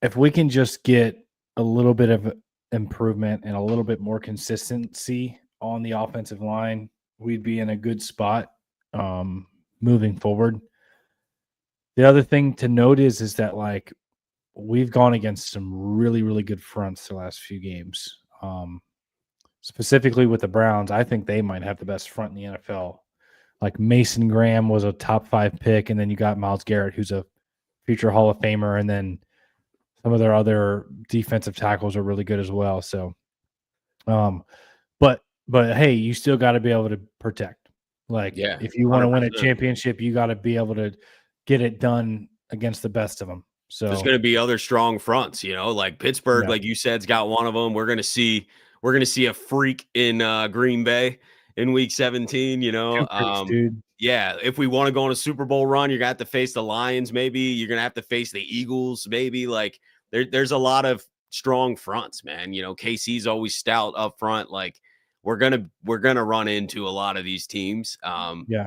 [SPEAKER 2] if we can just get a little bit of improvement and a little bit more consistency on the offensive line, we'd be in a good spot moving forward. The other thing to note is that like we've gone against some really, really good fronts the last few games. Specifically with the Browns, I think they might have the best front in the NFL. Like Mason Graham was a top 5 pick, and then you got Myles Garrett, who's a future Hall of Famer, and then some of their other defensive tackles are really good as well. So, but hey, you still got to be able to protect. Like, if you want to win a championship, you got to be able to get it done against the best of them. So
[SPEAKER 1] there's going to be other strong fronts, like Pittsburgh, like you said, has got one of them. We're going to see a freak in Green Bay in week 17,
[SPEAKER 2] dude.
[SPEAKER 1] Yeah, if we want to go on a Super Bowl run, you're going to have to face the Lions, maybe. You're going to have to face the Eagles, maybe. Like, there's a lot of strong fronts, man. KC's always stout up front. Like, we're gonna run into a lot of these teams.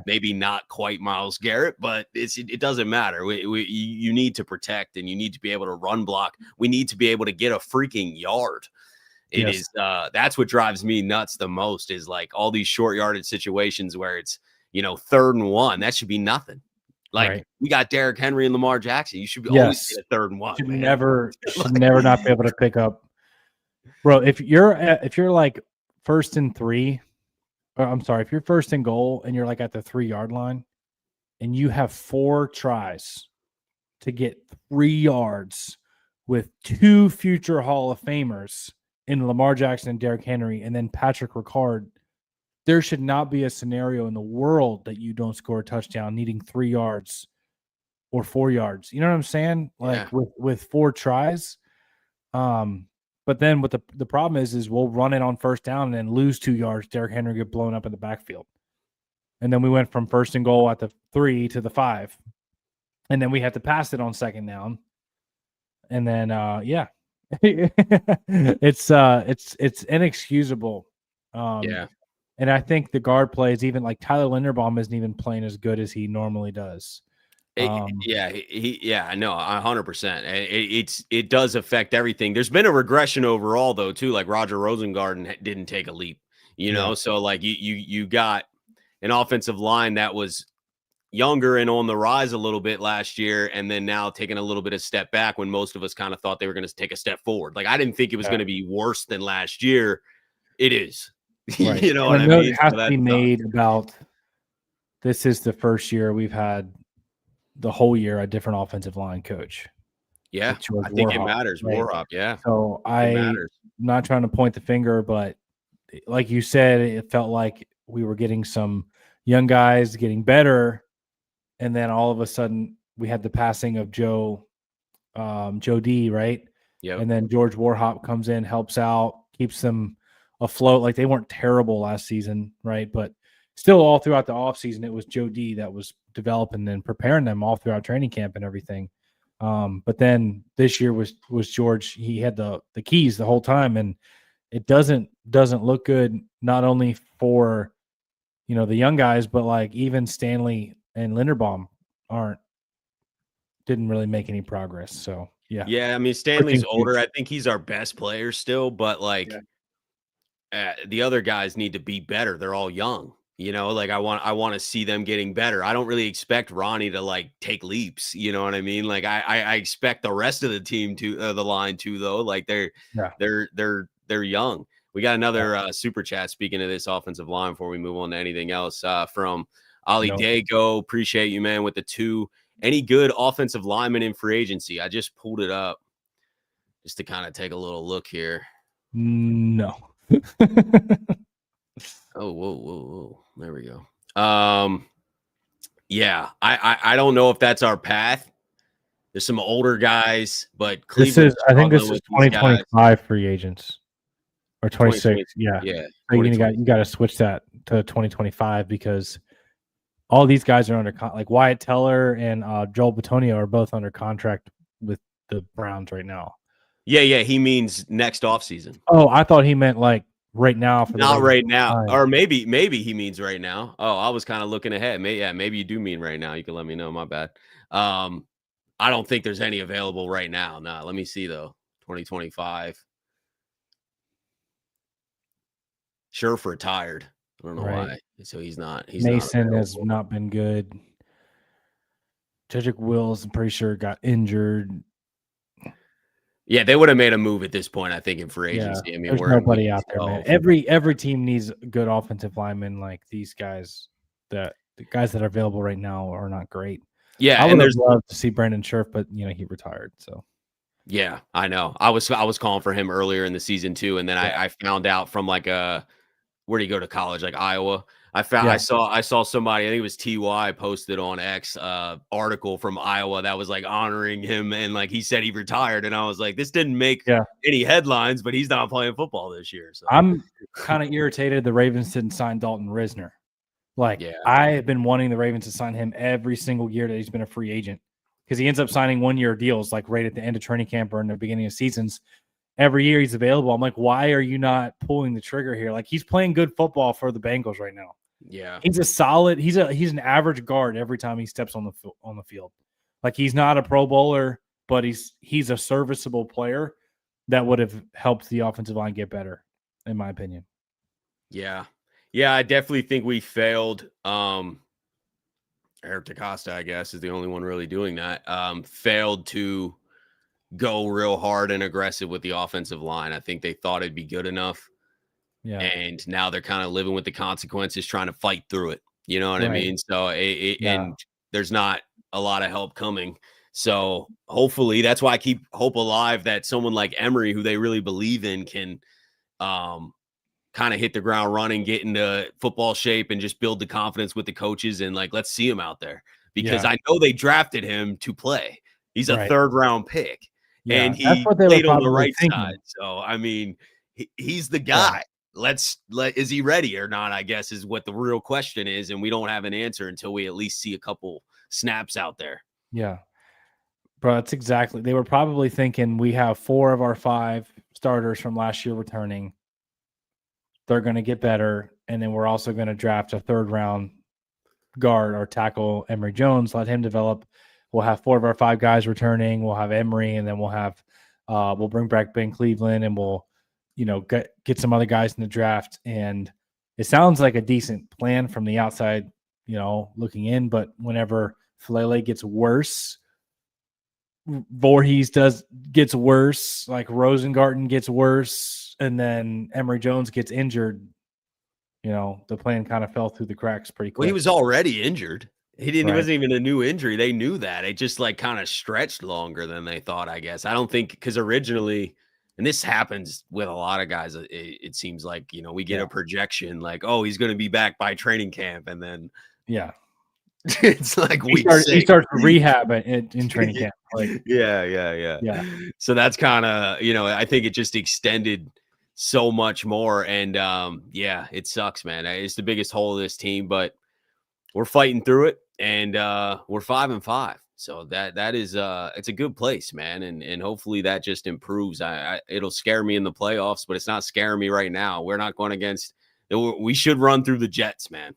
[SPEAKER 1] Maybe not quite Myles Garrett, but it doesn't matter. You need to protect, and you need to be able to run block. We need to be able to get a freaking yard. It is that's what drives me nuts the most, is like all these short yardage situations where it's 3rd and 1. That should be nothing. Like we got Derrick Henry and Lamar Jackson. You should always get a 3rd and 1.
[SPEAKER 2] Should never not be able to pick up, bro. If you're like 1st and 3, if you're 1st and goal and you're like at the 3-yard line, and you have 4 tries to get 3 yards with 2 future Hall of Famers in Lamar Jackson and Derrick Henry, and then Patrick Ricard, there should not be a scenario in the world that you don't score a touchdown needing 3 yards or 4 yards. You know what I'm saying? Like with 4 tries. But then what the problem is we'll run it on 1st down and then lose 2 yards. Derrick Henry get blown up in the backfield. And then we went from 1st and goal at the 3 to the 5. And then we had to pass it on 2nd down. And then it's inexcusable. And I think the guard plays, even like Tyler Linderbaum isn't even playing as good as he normally does.
[SPEAKER 1] I know 100%. It does affect everything. There's been a regression overall though too. Like Roger Rosengarten didn't take a leap, So like you got an offensive line that was younger and on the rise a little bit last year, and then now taking a little bit of step back when most of us kind of thought they were going to take a step forward. Like I didn't think it was going to be worse than last year. It is.
[SPEAKER 2] Right.
[SPEAKER 1] You know what I mean?
[SPEAKER 2] It has to be made about this is the first year we've had the whole year a different offensive line coach.
[SPEAKER 1] Yeah, I think it matters. Right? Warhop, yeah.
[SPEAKER 2] So I'm not trying to point the finger, but like you said, it felt like we were getting some young guys getting better, and then all of a sudden we had the passing of Joe D, right?
[SPEAKER 1] Yeah.
[SPEAKER 2] And then George Warhop comes in, helps out, keeps them afloat. Like they weren't terrible last season, right? But still all throughout the offseason, it was Joe D that was developing and preparing them all throughout training camp and everything. But then this year was George. He had the keys the whole time, and it doesn't look good, not only for the young guys, but like even Stanley and Linderbaum didn't really make any progress. So yeah.
[SPEAKER 1] Yeah, I mean Stanley's older. I think he's our best player still, but like the other guys need to be better. They're all young. Like I want to see them getting better. I don't really expect Ronnie to like take leaps. You know what I mean? Like I expect the rest of the team to the line to though. Like they're young. We got another super chat. Speaking of this offensive line, before we move on to anything else, from Ali Dago. Appreciate you, man, with the 2. Any good offensive linemen in free agency? I just pulled it up just to kind of take a little look here.
[SPEAKER 2] No.
[SPEAKER 1] Oh, whoa. There we go. Yeah, I don't know if that's our path. There's some older guys, but Cleveland.
[SPEAKER 2] I think this is 2025 free agents or 26. Yeah. You got to switch that to 2025 because all these guys are under like Wyatt Teller and Joel Bitonio are both under contract with the Browns right now.
[SPEAKER 1] Yeah. He means next offseason.
[SPEAKER 2] Oh, I thought he meant like right now.
[SPEAKER 1] Not right now. Or maybe he means right now. Oh, I was kind of looking ahead. Maybe you do mean right now. You can let me know. My bad. I don't think there's any available right now. Nah, let me see though. 2025. Scherf retired. I don't know why. So he's not.
[SPEAKER 2] Mason has not been good. Jedrick Wills, I'm pretty sure, got injured.
[SPEAKER 1] Yeah, they would have made a move at this point, I think, in free agency.
[SPEAKER 2] I mean, there's nobody out there, man. Every team needs good offensive linemen like these guys. The guys that are available right now are not great.
[SPEAKER 1] Yeah,
[SPEAKER 2] I would have loved to see Brandon Scherf, but he retired. So
[SPEAKER 1] yeah, I know. I was calling for him earlier in the season too, and then I found out from like where do you go to college, like Iowa? I saw somebody, I think it was TY, posted on X article from Iowa that was like honoring him, and like he said he retired, and I was like, this didn't make any headlines, but he's not playing football this year. So
[SPEAKER 2] I'm kind of irritated the Ravens didn't sign Dalton Risner. Like I have been wanting the Ravens to sign him every single year that he's been a free agent because he ends up signing 1-year deals like right at the end of training camp or in the beginning of seasons. Every year he's available. I'm like, why are you not pulling the trigger here? Like he's playing good football for the Bengals right now.
[SPEAKER 1] Yeah,
[SPEAKER 2] he's a solid. He's an average guard every time he steps on the field. Like he's not a Pro Bowler, but he's a serviceable player that would have helped the offensive line get better, in my opinion.
[SPEAKER 1] Yeah, I definitely think we failed. Eric DaCosta, I guess, is the only one really doing that. Failed to go real hard and aggressive with the offensive line. I think they thought it'd be good enough. Yeah. And now they're kind of living with the consequences, trying to fight through it. You know what I mean? So, and there's not a lot of help coming. So hopefully that's why I keep hope alive that someone like Emery, who they really believe in, can kind of hit the ground running, get into football shape, and just build the confidence with the coaches. And like, let's see him out there because I know they drafted him to play. He's a 3rd round pick. Yeah, and he played on the right side. So, I mean, he's the guy. Is he ready or not, I guess, is what the real question is. And we don't have an answer until we at least see a couple snaps out there.
[SPEAKER 2] Yeah. Bro, that's exactly. They were probably thinking we have 4 of our 5 starters from last year returning. They're going to get better. And then we're also going to draft a 3rd round guard or tackle, Emory Jones, let him develop. We'll have 4 of our 5 guys returning. We'll have Emory, and then we'll bring back Ben Cleveland, and we'll, get some other guys in the draft. And it sounds like a decent plan from the outside, looking in. But whenever Falele gets worse, Voorhees gets worse, like Rosengarten gets worse, and then Emory Jones gets injured, the plan kind of fell through the cracks pretty quick.
[SPEAKER 1] Well, he was already injured. He wasn't even a new injury. They knew that. It just like kind of stretched longer than they thought, I guess. I don't think because originally, and this happens with a lot of guys, it seems like, we get a projection like, oh, he's going to be back by training camp. And then, it's like
[SPEAKER 2] he starts rehab in training camp. Like,
[SPEAKER 1] yeah. So that's kind of, I think it just extended so much more. And it sucks, man. It's the biggest hole of this team, but we're fighting through it, and we're 5-5. So that is it's a good place, man, and hopefully that just improves. It'll scare me in the playoffs, but it's not scaring me right now. We're not going against. We should run through the Jets, man.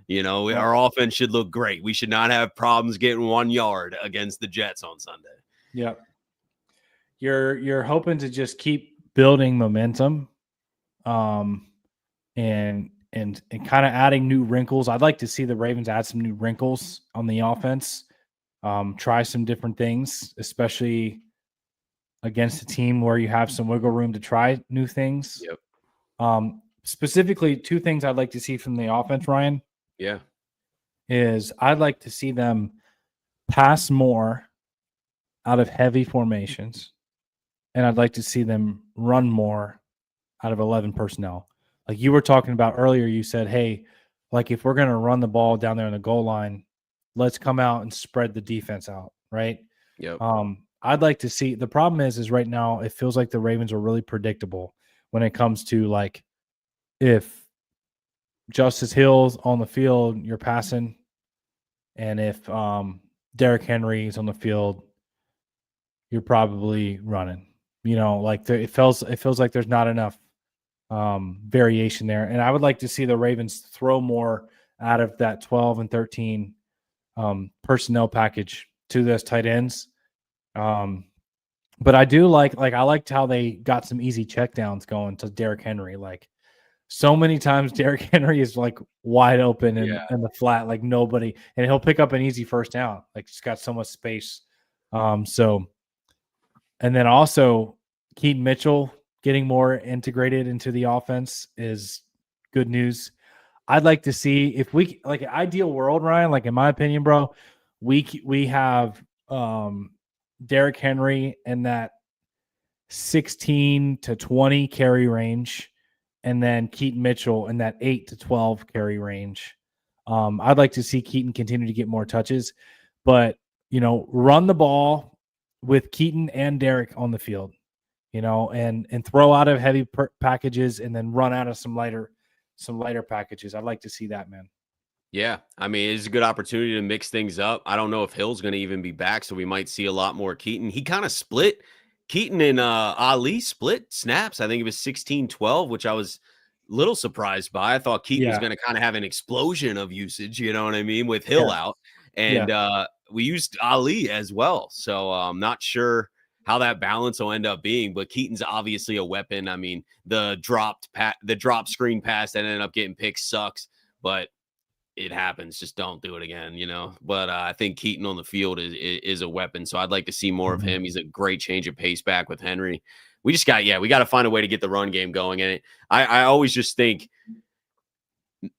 [SPEAKER 1] You know, our offense should look great. We should not have problems getting 1 yard against the Jets on Sunday.
[SPEAKER 2] Yeah. You're hoping to just keep building momentum, and kind of adding new wrinkles. I'd like to see the Ravens add some new wrinkles on the offense. Try some different things, especially against a team where you have some wiggle room to try new things.
[SPEAKER 1] Yep.
[SPEAKER 2] Specifically, two things I'd like to see from the offense, Ryan.
[SPEAKER 1] Yeah.
[SPEAKER 2] Is I'd like to see them pass more out of heavy formations, and I'd like to see them run more out of 11 personnel. Like you were talking about earlier, you said, hey, like if we're going to run the ball down there on the goal line, let's come out and spread the defense out, right?
[SPEAKER 1] Yep.
[SPEAKER 2] I'd like to see. The problem is right now it feels like the Ravens are really predictable when it comes to like if Justice Hill's on the field, you're passing, and if Derrick Henry is on the field, you're probably running. You know, like it feels like there's not enough variation there, and I would like to see the Ravens throw more out of that 12 and 13 personnel package to those tight ends. But I do like I liked how they got some easy checkdowns going to Derrick Henry. Like so many times Derrick Henry is like wide open in the flat, like nobody, and he'll pick up an easy first down. Like he's got so much space. So, and then also Keaton Mitchell getting more integrated into the offense is good news. I'd like to see if we like an ideal world, Ryan, like in my opinion, bro, we have Derrick Henry in that 16 to 20 carry range, and then Keaton Mitchell in that 8 to 12 carry range. I'd like to see Keaton continue to get more touches, but run the ball with Keaton and Derrick on the field, and throw out of heavy packages and then run out of some lighter packages. I'd like to see that, man.
[SPEAKER 1] Yeah, I mean, it's a good opportunity to mix things up. I don't know if Hill's going to even be back, so we might see a lot more Keaton. He kind of split. Keaton and Ali split snaps. I think it was 16-12, which I was a little surprised by. I thought Keaton was going to kind of have an explosion of usage, you know what I mean, with Hill out. And we used Ali as well. So I'm not sure how that balance will end up being, but Keaton's obviously a weapon. I mean, the drop screen pass that ended up getting picked sucks, but it happens. Just don't do it again, But I think Keaton on the field is a weapon, so I'd like to see more of him. He's a great change of pace back with Henry. We got to find a way to get the run game going. And I always just think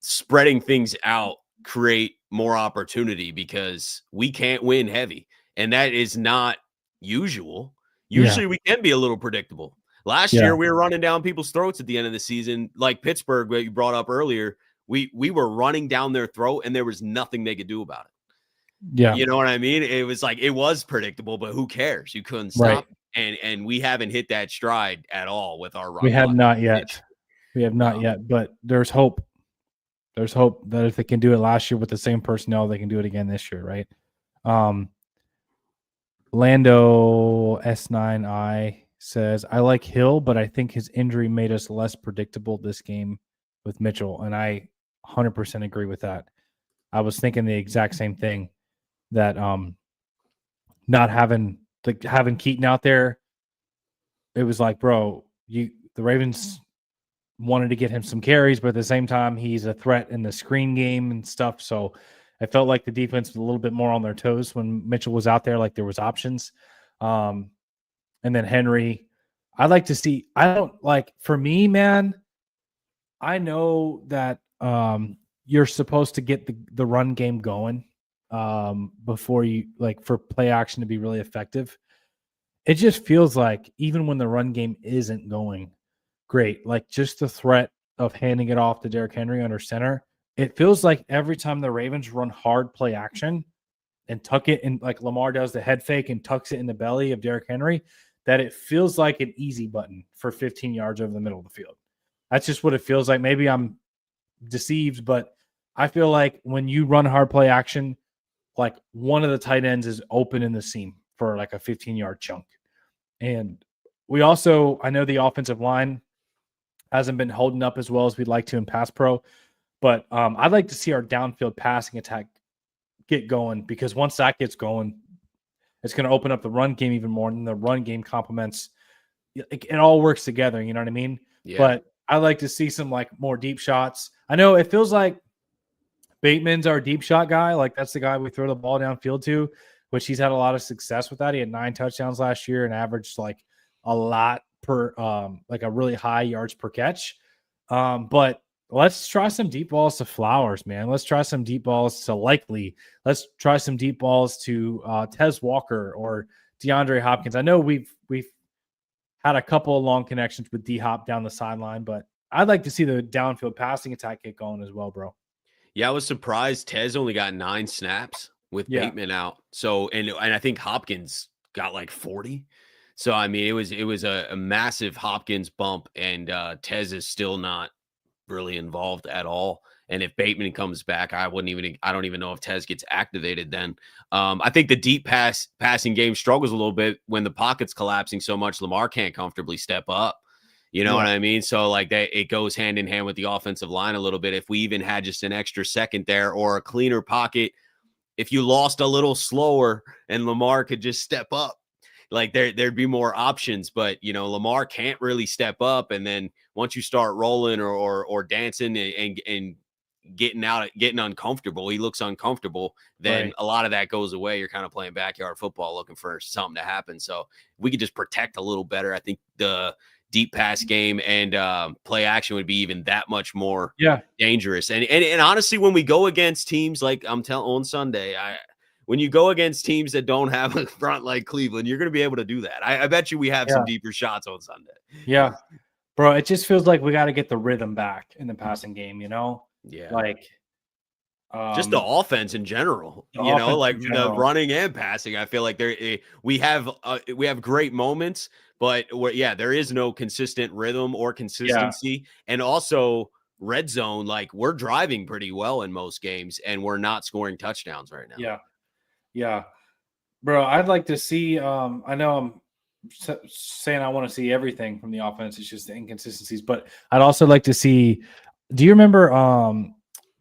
[SPEAKER 1] spreading things out create more opportunity because we can't win heavy, and that is not usual. Usually we can be a little predictable. Last year we were running down people's throats at the end of the season, like Pittsburgh, what you brought up earlier. We were running down their throat, and there was nothing they could do about it.
[SPEAKER 2] Yeah.
[SPEAKER 1] You know what I mean? It was like, it was predictable, but who cares? You couldn't stop. Right. And we haven't hit that stride at all with our run.
[SPEAKER 2] We have not yet. We have not yet, but there's hope. There's hope that if they can do it last year with the same personnel, they can do it again this year, right? Lando S9I says, I like Hill, but I think his injury made us less predictable this game with Mitchell, and I 100% agree with that. I was thinking the exact same thing, that not having Keaton out there, it was like, bro, the Ravens wanted to get him some carries, but at the same time, he's a threat in the screen game and stuff. So I felt like the defense was a little bit more on their toes when Mitchell was out there, like there was options. And then Henry, I'd like to see, for me, man, I know that you're supposed to get the run game going before you, like, for play action to be really effective. It just feels like even when the run game isn't going great, like just the threat of handing it off to Derrick Henry under center, it feels like every time the Ravens run hard play action and tuck it in, like Lamar does the head fake and tucks it in the belly of Derrick Henry, that it feels like an easy button for 15 yards over the middle of the field. That's just what it feels like. Maybe I'm deceived, but I feel like when you run hard play action, like one of the tight ends is open in the seam for like a 15-yard chunk. And we also, I know the offensive line hasn't been holding up as well as we'd like to in pass pro, But I'd like to see our downfield passing attack get going, because once that gets going, it's going to open up the run game even more, and the run game complements. It all works together. You know what I mean?
[SPEAKER 1] Yeah.
[SPEAKER 2] But I like to see some like more deep shots. I know it feels like Bateman's our deep shot guy. Like that's the guy we throw the ball downfield to, which he's had a lot of success with that. He had 9 touchdowns last year and averaged like a lot per, like a really high yards per catch. But let's try some deep balls to Flowers, man. Let's try some deep balls to Likely. Let's try some deep balls to Tez Walker or DeAndre Hopkins. I know we've had a couple of long connections with D Hop down the sideline, but I'd like to see the downfield passing attack get going as well, bro.
[SPEAKER 1] Yeah, I was surprised Tez only got 9 snaps with Bateman out. So, and I think Hopkins got like 40. So, I mean, it was a massive Hopkins bump, and Tez is still not really involved at all. And if Bateman comes back, I don't even know if Tez gets activated then. I think the deep passing game struggles a little bit when the pocket's collapsing so much. Lamar can't comfortably step up. You know what I mean? So like that, it goes hand in hand with the offensive line a little bit. If we even had just an extra second there or a cleaner pocket, if you lost a little slower and Lamar could just step up, like there'd be more options. But you know, Lamar can't really step up, and then once you start rolling or dancing and getting uncomfortable, he looks uncomfortable, then a lot of that goes away. You're kind of playing backyard football looking for something to happen. So we could just protect a little better. I think the deep pass game and play action would be even that much more dangerous. And honestly, when we go against teams like I'm telling on Sunday, when you go against teams that don't have a front like Cleveland, you're going to be able to do that. I bet you we have some deeper shots on Sunday.
[SPEAKER 2] Yeah, bro. It just feels like we got to get the rhythm back in the passing game, you know?
[SPEAKER 1] Yeah.
[SPEAKER 2] Like
[SPEAKER 1] just the offense in general, you know, like the running and passing. I feel like we have great moments, but there is no consistent rhythm or consistency. And also red zone, like we're driving pretty well in most games and we're not scoring touchdowns right now.
[SPEAKER 2] Yeah, bro. I'd like to see, I know I'm saying I want to see everything from the offense. It's just the inconsistencies, but I'd also like to see, do you remember,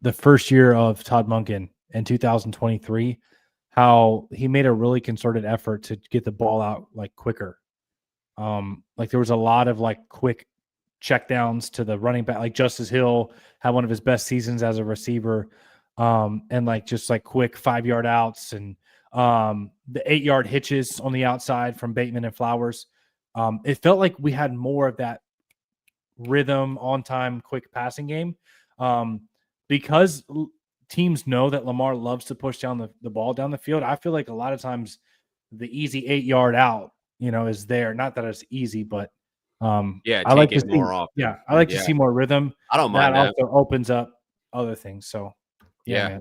[SPEAKER 2] the first year of Todd Monken in 2023, how he made a really concerted effort to get the ball out like quicker. Like there was a lot of like quick checkdowns to the running back, like Justice Hill had one of his best seasons as a receiver. And like just like quick 5-yard outs and the 8-yard hitches on the outside from Bateman and Flowers. It felt like we had more of that rhythm, on time, quick passing game. Because teams know that Lamar loves to push down the ball down the field, I feel like a lot of times the easy 8-yard out, you know, is there. Not that it's easy, but I like to see
[SPEAKER 1] more off.
[SPEAKER 2] Yeah, I like to see more rhythm.
[SPEAKER 1] I don't mind that.
[SPEAKER 2] Also opens up other things. So man.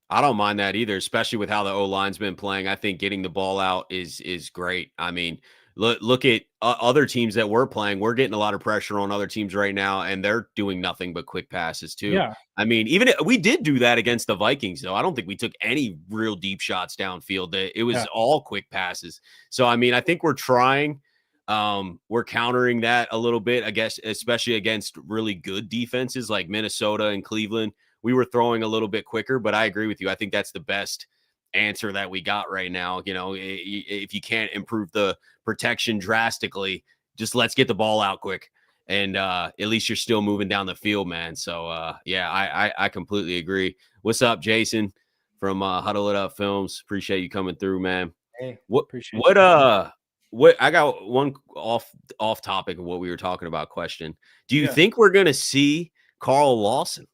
[SPEAKER 1] I don't mind that either, especially with how the O-line's been playing. I think getting the ball out is great. I mean, look at other teams that we're playing. We're getting a lot of pressure on other teams right now, and they're doing nothing but quick passes too.
[SPEAKER 2] Yeah.
[SPEAKER 1] I mean, even we did do that against the Vikings, though. I don't think we took any real deep shots downfield. It was all quick passes. So, I mean, I think we're trying. We're countering that a little bit, I guess, especially against really good defenses like Minnesota and Cleveland. We were throwing a little bit quicker, but I agree with you. I think that's the best answer that we got right now. You know, if you can't improve the protection drastically, just let's get the ball out quick. And at least you're still moving down the field, man. So, I completely agree. What's up, Jason from Huddle It Up Films? Appreciate you coming through, man.
[SPEAKER 2] Hey,
[SPEAKER 1] what I got one off topic of what we were talking about question. Do you think we're going to see Carl Lawson?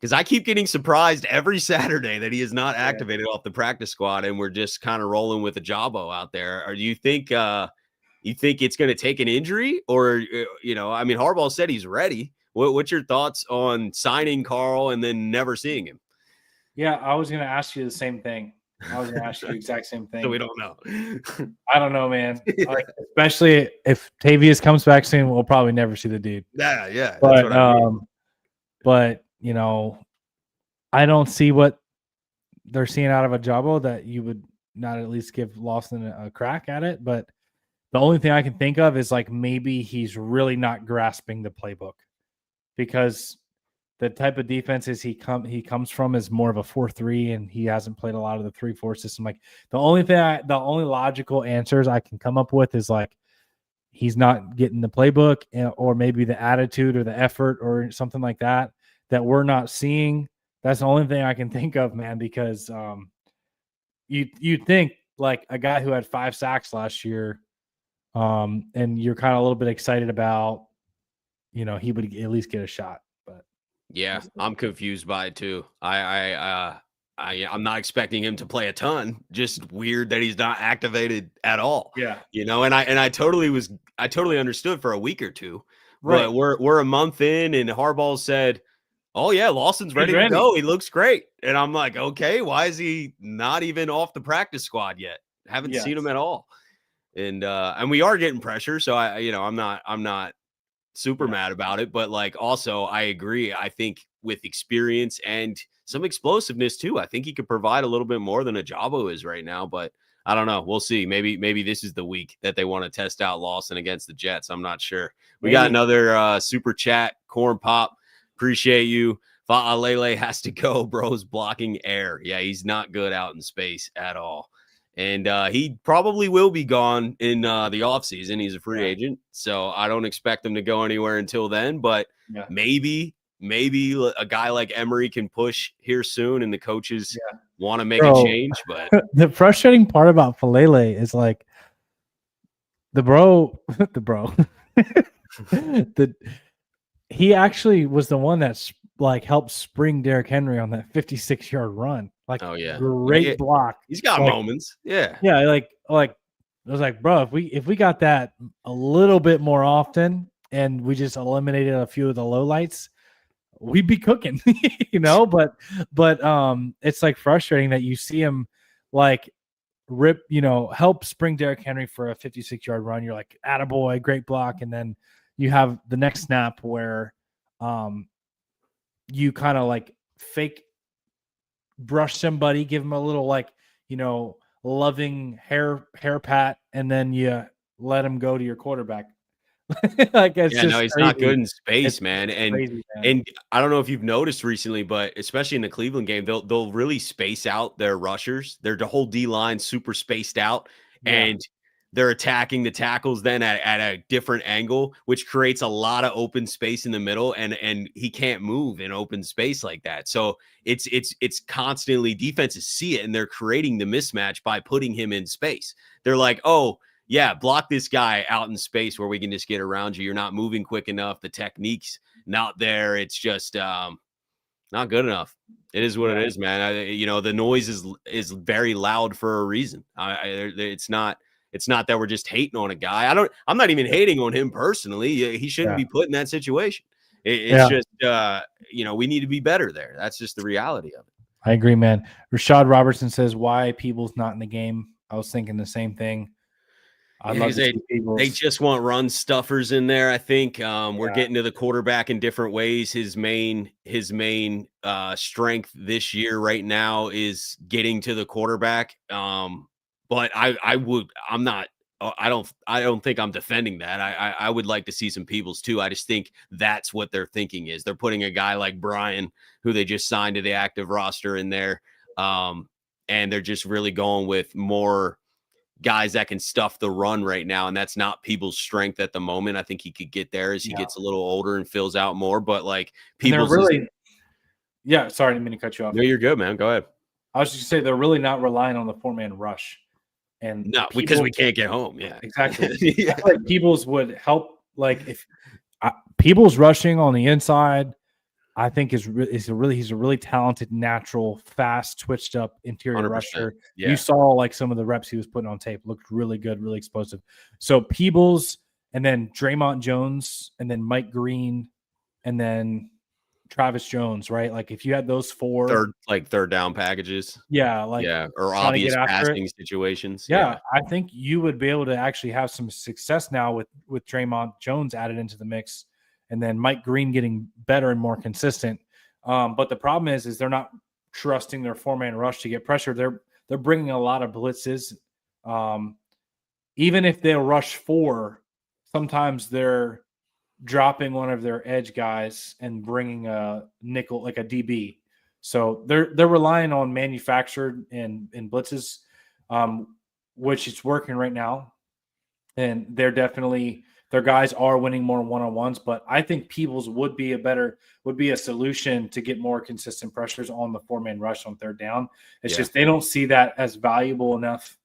[SPEAKER 1] Because I keep getting surprised every Saturday that he is not activated off the practice squad, and we're just kind of rolling with a Jabo out there. Or do you think it's going to take an injury, or you know, I mean, Harbaugh said he's ready. What's your thoughts on signing Carl and then never seeing him?
[SPEAKER 2] Yeah, I was going to ask you the same thing. I was going to ask you the exact same thing.
[SPEAKER 1] So we don't know.
[SPEAKER 2] I don't know, man. Like, especially if Tavius comes back soon, we'll probably never see the dude.
[SPEAKER 1] Yeah.
[SPEAKER 2] But that's what I mean. But you know, I don't see what they're seeing out of a Jabo that you would not at least give Lawson a crack at it. But the only thing I can think of is like maybe he's really not grasping the playbook, because the type of defenses he comes from is more of a 4-3, and he hasn't played a lot of the 3-4 system. Like the only logical answers I can come up with is like he's not getting the playbook, or maybe the attitude or the effort or something like that we're not seeing. That's the only thing I can think of, man, because you'd think like a guy who had 5 sacks last year, and you're kind of a little bit excited about, he would at least get a shot. But
[SPEAKER 1] yeah, I'm confused by it too. I'm not expecting him to play a ton. Just weird that he's not activated at all.
[SPEAKER 2] Yeah.
[SPEAKER 1] And I totally understood for a week or two.
[SPEAKER 2] Right.
[SPEAKER 1] But we're a month in, and Harbaugh said, "Oh yeah, Lawson's ready to go. He looks great." And I'm like, "Okay, why is he not even off the practice squad yet? Haven't seen him at all." And we are getting pressure, so I'm not super mad about it, but like also I agree. I think with experience and some explosiveness too, I think he could provide a little bit more than Ajabo is right now, but I don't know. We'll see. Maybe this is the week that they want to test out Lawson against the Jets. I'm not sure. We got another super chat. Corn Pop, appreciate you. Fa'alele has to go. Bro's blocking air. Yeah, he's not good out in space at all. And he probably will be gone in the offseason. He's a free agent, so I don't expect him to go anywhere until then. But maybe a guy like Emery can push here soon, and the coaches want to make a change. But
[SPEAKER 2] the frustrating part about Fa'alele is like the bro, he actually was the one that's like helped spring Derrick Henry on that 56-yard run. Like, great block.
[SPEAKER 1] He's got moments. Yeah.
[SPEAKER 2] Like I was like, bro, if we got that a little bit more often and we just eliminated a few of the lowlights, we'd be cooking, but it's like frustrating that you see him like help spring Derrick Henry for a 56-yard run. You're like, attaboy, great block. And then you have the next snap where you kind of like fake brush somebody, give him a little like, loving hair pat, and then you let him go to your quarterback. Like he's
[SPEAKER 1] crazy. Not good in space, man. And I don't know if you've noticed recently, but especially in the Cleveland game, they'll really space out their rushers. Their whole D line super spaced out, and they're attacking the tackles then at a different angle, which creates a lot of open space in the middle, and he can't move in open space like that. So it's constantly defenses see it, and they're creating the mismatch by putting him in space. They're like, oh yeah, block this guy out in space where we can just get around you. You're not moving quick enough. The technique's not there. It's just not good enough. It is what it is, man. The noise is very loud for a reason. It's not that we're just hating on a guy. I'm not even hating on him personally. He shouldn't be put in that situation. It's just, we need to be better there. That's just the reality of it.
[SPEAKER 2] I agree, man. Rashad Robertson says, why Peebles not in the game? I was thinking the same thing.
[SPEAKER 1] They just want run stuffers in there. I think we're getting to the quarterback in different ways. His main strength this year right now is getting to the quarterback. But I don't think I'm defending that. I would like to see some Peebles too. I just think that's what their thinking is. They're putting a guy like Brian, who they just signed to the active roster, in there. And they're just really going with more guys that can stuff the run right now. And that's not Peebles' strength at the moment. I think he could get there as he gets a little older and fills out more. But like Peebles
[SPEAKER 2] sorry, I didn't mean to cut you off.
[SPEAKER 1] No, you're good, man. Go ahead.
[SPEAKER 2] I was just going to say they're really not relying on the 4-man rush. And
[SPEAKER 1] no, because we can't get home. Yeah,
[SPEAKER 2] exactly. I feel like Peebles would help. Like if Peebles rushing on the inside, I think he's a really talented, natural, fast, twitched up interior 100%. Rusher. Yeah. You saw like some of the reps he was putting on tape, looked really good, really explosive. So Peebles, and then Draymond Jones, and then Mike Green, and then Travis Jones, right? Like if you had those four
[SPEAKER 1] third down packages.
[SPEAKER 2] Or
[SPEAKER 1] obvious passing situations.
[SPEAKER 2] Yeah, I think you would be able to actually have some success now with Draymond Jones added into the mix, and then Mike Green getting better and more consistent. But the problem is they're not trusting their 4-man rush to get pressure. They're bringing a lot of blitzes. Even if they'll rush 4, sometimes they're dropping one of their edge guys and bringing a nickel, like a DB. So they're relying on manufactured and blitzes, which is working right now. And they're definitely, their guys are winning more one-on-ones, but I think Peebles would be a solution to get more consistent pressures on the 4-man rush on third down. It's just they don't see that as valuable enough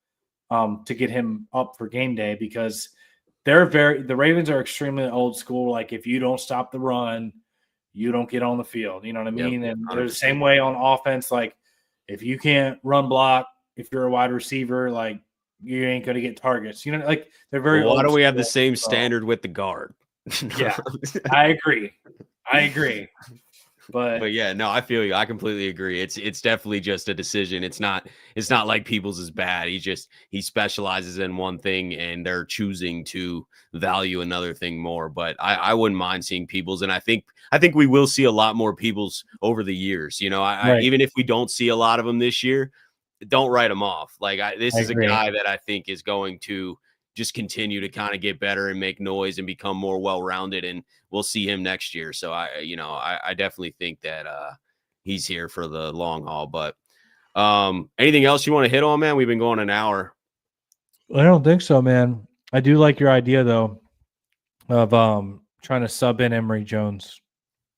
[SPEAKER 2] to get him up for game day, because the Ravens are extremely old school. Like, if you don't stop the run, you don't get on the field. You know what I mean? And they're the same way on offense. Like, if you can't run block, if you're a wide receiver, like, you ain't going to get targets. You know, like, they're very
[SPEAKER 1] Why
[SPEAKER 2] old
[SPEAKER 1] do we have
[SPEAKER 2] school,
[SPEAKER 1] the same standard with the guard?
[SPEAKER 2] Yeah, I agree. But
[SPEAKER 1] yeah, no, I feel you. I completely agree. It's definitely just a decision. It's not like Peoples is bad. He specializes in one thing, and they're choosing to value another thing more. But I wouldn't mind seeing Peoples, and I think we will see a lot more Peoples over the years. You know,
[SPEAKER 2] Right.
[SPEAKER 1] Even if we don't see a lot of them this year, don't write him off. Like, this is
[SPEAKER 2] agree.
[SPEAKER 1] a guy that I think is going to just continue to kind of get better and make noise and become more well-rounded, and we'll see him next year. So I definitely think that he's here for the long haul. But anything else you want to hit on, man? We've been going an hour.
[SPEAKER 2] I don't think so, man. I do like your idea though of trying to sub in Emory Jones,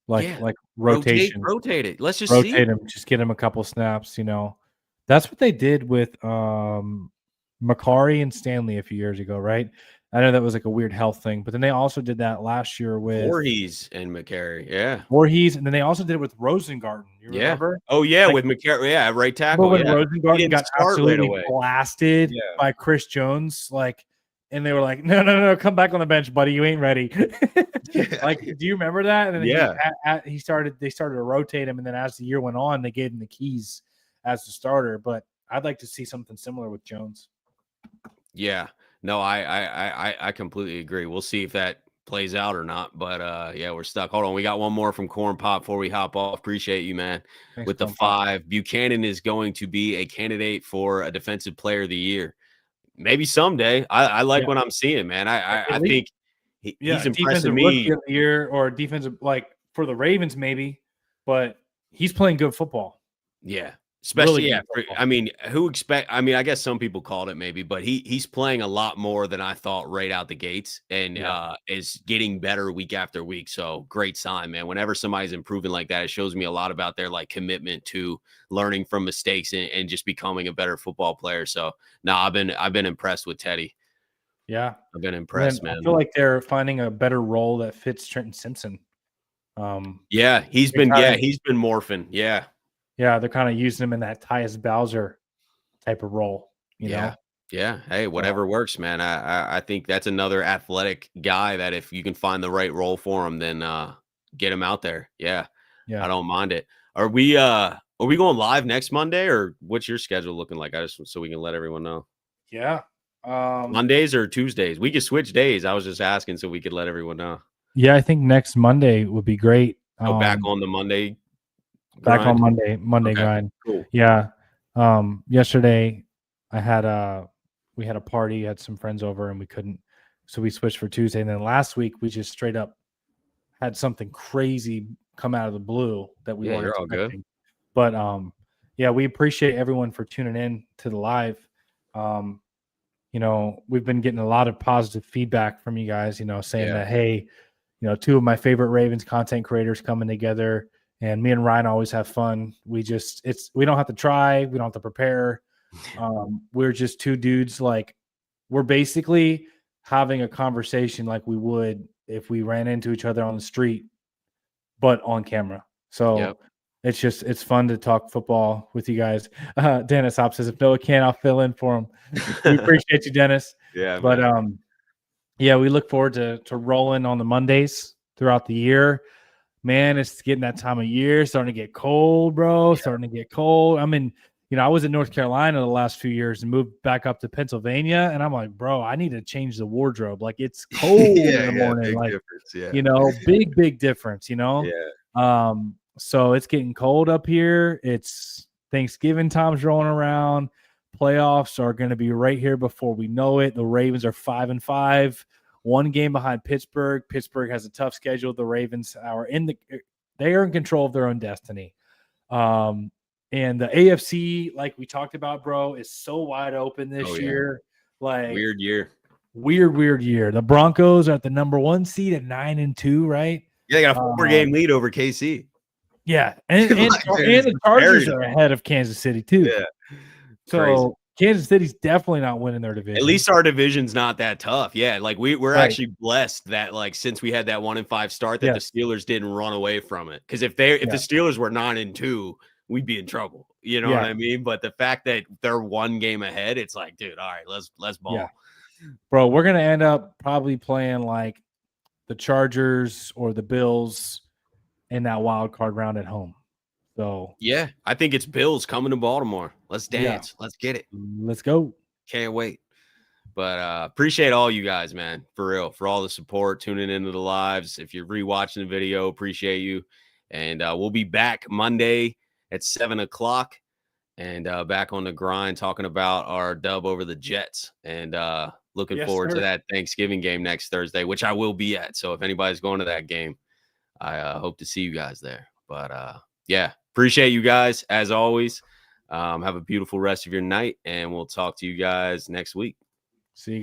[SPEAKER 2] like rotation,
[SPEAKER 1] rotate it. Let's just
[SPEAKER 2] rotate him, just get him a couple snaps. You know, that's what they did with Macari and Stanley a few years ago, right? I know that was like a weird health thing, but then they also did that last year with
[SPEAKER 1] Voorhees and McCary. Yeah.
[SPEAKER 2] Voorhees, and then they also did it with Rosengarten. You remember?
[SPEAKER 1] Oh, yeah, like, with McCary. Yeah, right tackle.
[SPEAKER 2] But when Rosengarten got absolutely blasted
[SPEAKER 1] Yeah.
[SPEAKER 2] by Chris Jones, like, and they were like, no, come back on the bench, buddy. You ain't ready. Like, do you remember that? And then they started to rotate him, and then as the year went on, they gave him the keys as the starter. But I'd like to see something similar with Jones.
[SPEAKER 1] Yeah, no, I completely agree. We'll see if that plays out or not. But yeah, we're stuck. Hold on, we got one more from Corn Pop before we hop off. Appreciate you, man.
[SPEAKER 2] Thanks,
[SPEAKER 1] with the 5, Buchanan is going to be a candidate for a Defensive Player of the Year. Maybe someday. I like what I'm seeing, man. I think he's impressing me.
[SPEAKER 2] Rookie of the year or defensive, like, for the Ravens, maybe, but he's playing good football.
[SPEAKER 1] Yeah. Especially, I guess some people called it maybe, but he's playing a lot more than I thought right out the gates, and is getting better week after week. So great sign, man. Whenever somebody's improving like that, it shows me a lot about their like commitment to learning from mistakes and just becoming a better football player. So I've been impressed with Teddy.
[SPEAKER 2] Yeah,
[SPEAKER 1] I've been impressed, man.
[SPEAKER 2] I feel like they're finding a better role that fits Trenton Simpson.
[SPEAKER 1] He's been morphing. Yeah.
[SPEAKER 2] Yeah, they're kind of using him in that Tyus Bowser type of role, you know?
[SPEAKER 1] Yeah. Hey, whatever works, man. I think that's another athletic guy that if you can find the right role for him, then get him out there. Yeah. I don't mind it. Are we going live next Monday, or what's your schedule looking like? So we can let everyone know.
[SPEAKER 2] Yeah.
[SPEAKER 1] Mondays or Tuesdays? We could switch days. I was just asking so we could let everyone know.
[SPEAKER 2] Yeah, I think next Monday would be great.
[SPEAKER 1] Go back on the Monday.
[SPEAKER 2] Back on Monday grind.
[SPEAKER 1] Cool.
[SPEAKER 2] Yeah. Yesterday we had a party, had some friends over, and we couldn't, so we switched for Tuesday. And then last week we just straight up had something crazy come out of the blue that we weren't expecting. Good. But yeah, we appreciate everyone for tuning in to the live. You know, we've been getting a lot of positive feedback from you guys, you know, saying that, hey, you know, 2 of my favorite Ravens content creators coming together. And me and Ryan always have fun. We don't have to try. We don't have to prepare. We're just 2 dudes. Like, we're basically having a conversation like we would if we ran into each other on the street, but on camera. So it's fun to talk football with you guys. Dennis Hop says, if Noah can, I'll fill in for him. We appreciate you, Dennis.
[SPEAKER 1] Yeah.
[SPEAKER 2] But yeah, we look forward to rolling on the Mondays throughout the year. Man, it's getting that time of year, starting to get cold, bro. Starting to get cold. I mean, you know, I was in North Carolina the last few years and moved back up to Pennsylvania, and I'm like, bro, I need to change the wardrobe. Like, it's cold in the morning. Like, you know, big difference, you know?
[SPEAKER 1] Yeah.
[SPEAKER 2] So it's getting cold up here. It's Thanksgiving time's rolling around. Playoffs are going to be right here before we know it. The Ravens are 5-5. one game behind Pittsburgh. Pittsburgh has a tough schedule. The Ravens they are in control of their own destiny. And the AFC, like we talked about, bro, is so wide open this year. Like
[SPEAKER 1] weird year.
[SPEAKER 2] Weird year. The Broncos are at the number 1 seed at 9-2, right?
[SPEAKER 1] Yeah, they got a 4-game lead over KC.
[SPEAKER 2] Yeah, and the Chargers are ahead of Kansas City too.
[SPEAKER 1] Yeah,
[SPEAKER 2] so crazy. Kansas City's definitely not winning their division.
[SPEAKER 1] At least our division's not that tough. Yeah, like we're actually blessed that like since we had that 1-5 start that the Steelers didn't run away from it. Because if the Steelers were 9-2, we'd be in trouble. You know what I mean? But the fact that they're 1 game ahead, it's like, dude, all right, let's ball.
[SPEAKER 2] Yeah. Bro, we're gonna end up probably playing like the Chargers or the Bills in that wild card round at home. So
[SPEAKER 1] yeah, I think it's Bills coming to Baltimore. Let's dance. Let's get it.
[SPEAKER 2] Let's go.
[SPEAKER 1] Can't wait. But appreciate all you guys, man, for real, for all the support, tuning into the lives. If you're rewatching the video, appreciate you. And we'll be back Monday at 7:00 and back on the grind talking about our dub over the Jets. And looking forward to that Thanksgiving game next Thursday, which I will be at. So if anybody's going to that game, I hope to see you guys there. But yeah, appreciate you guys as always. Have a beautiful rest of your night, and we'll talk to you guys next week.
[SPEAKER 2] See you.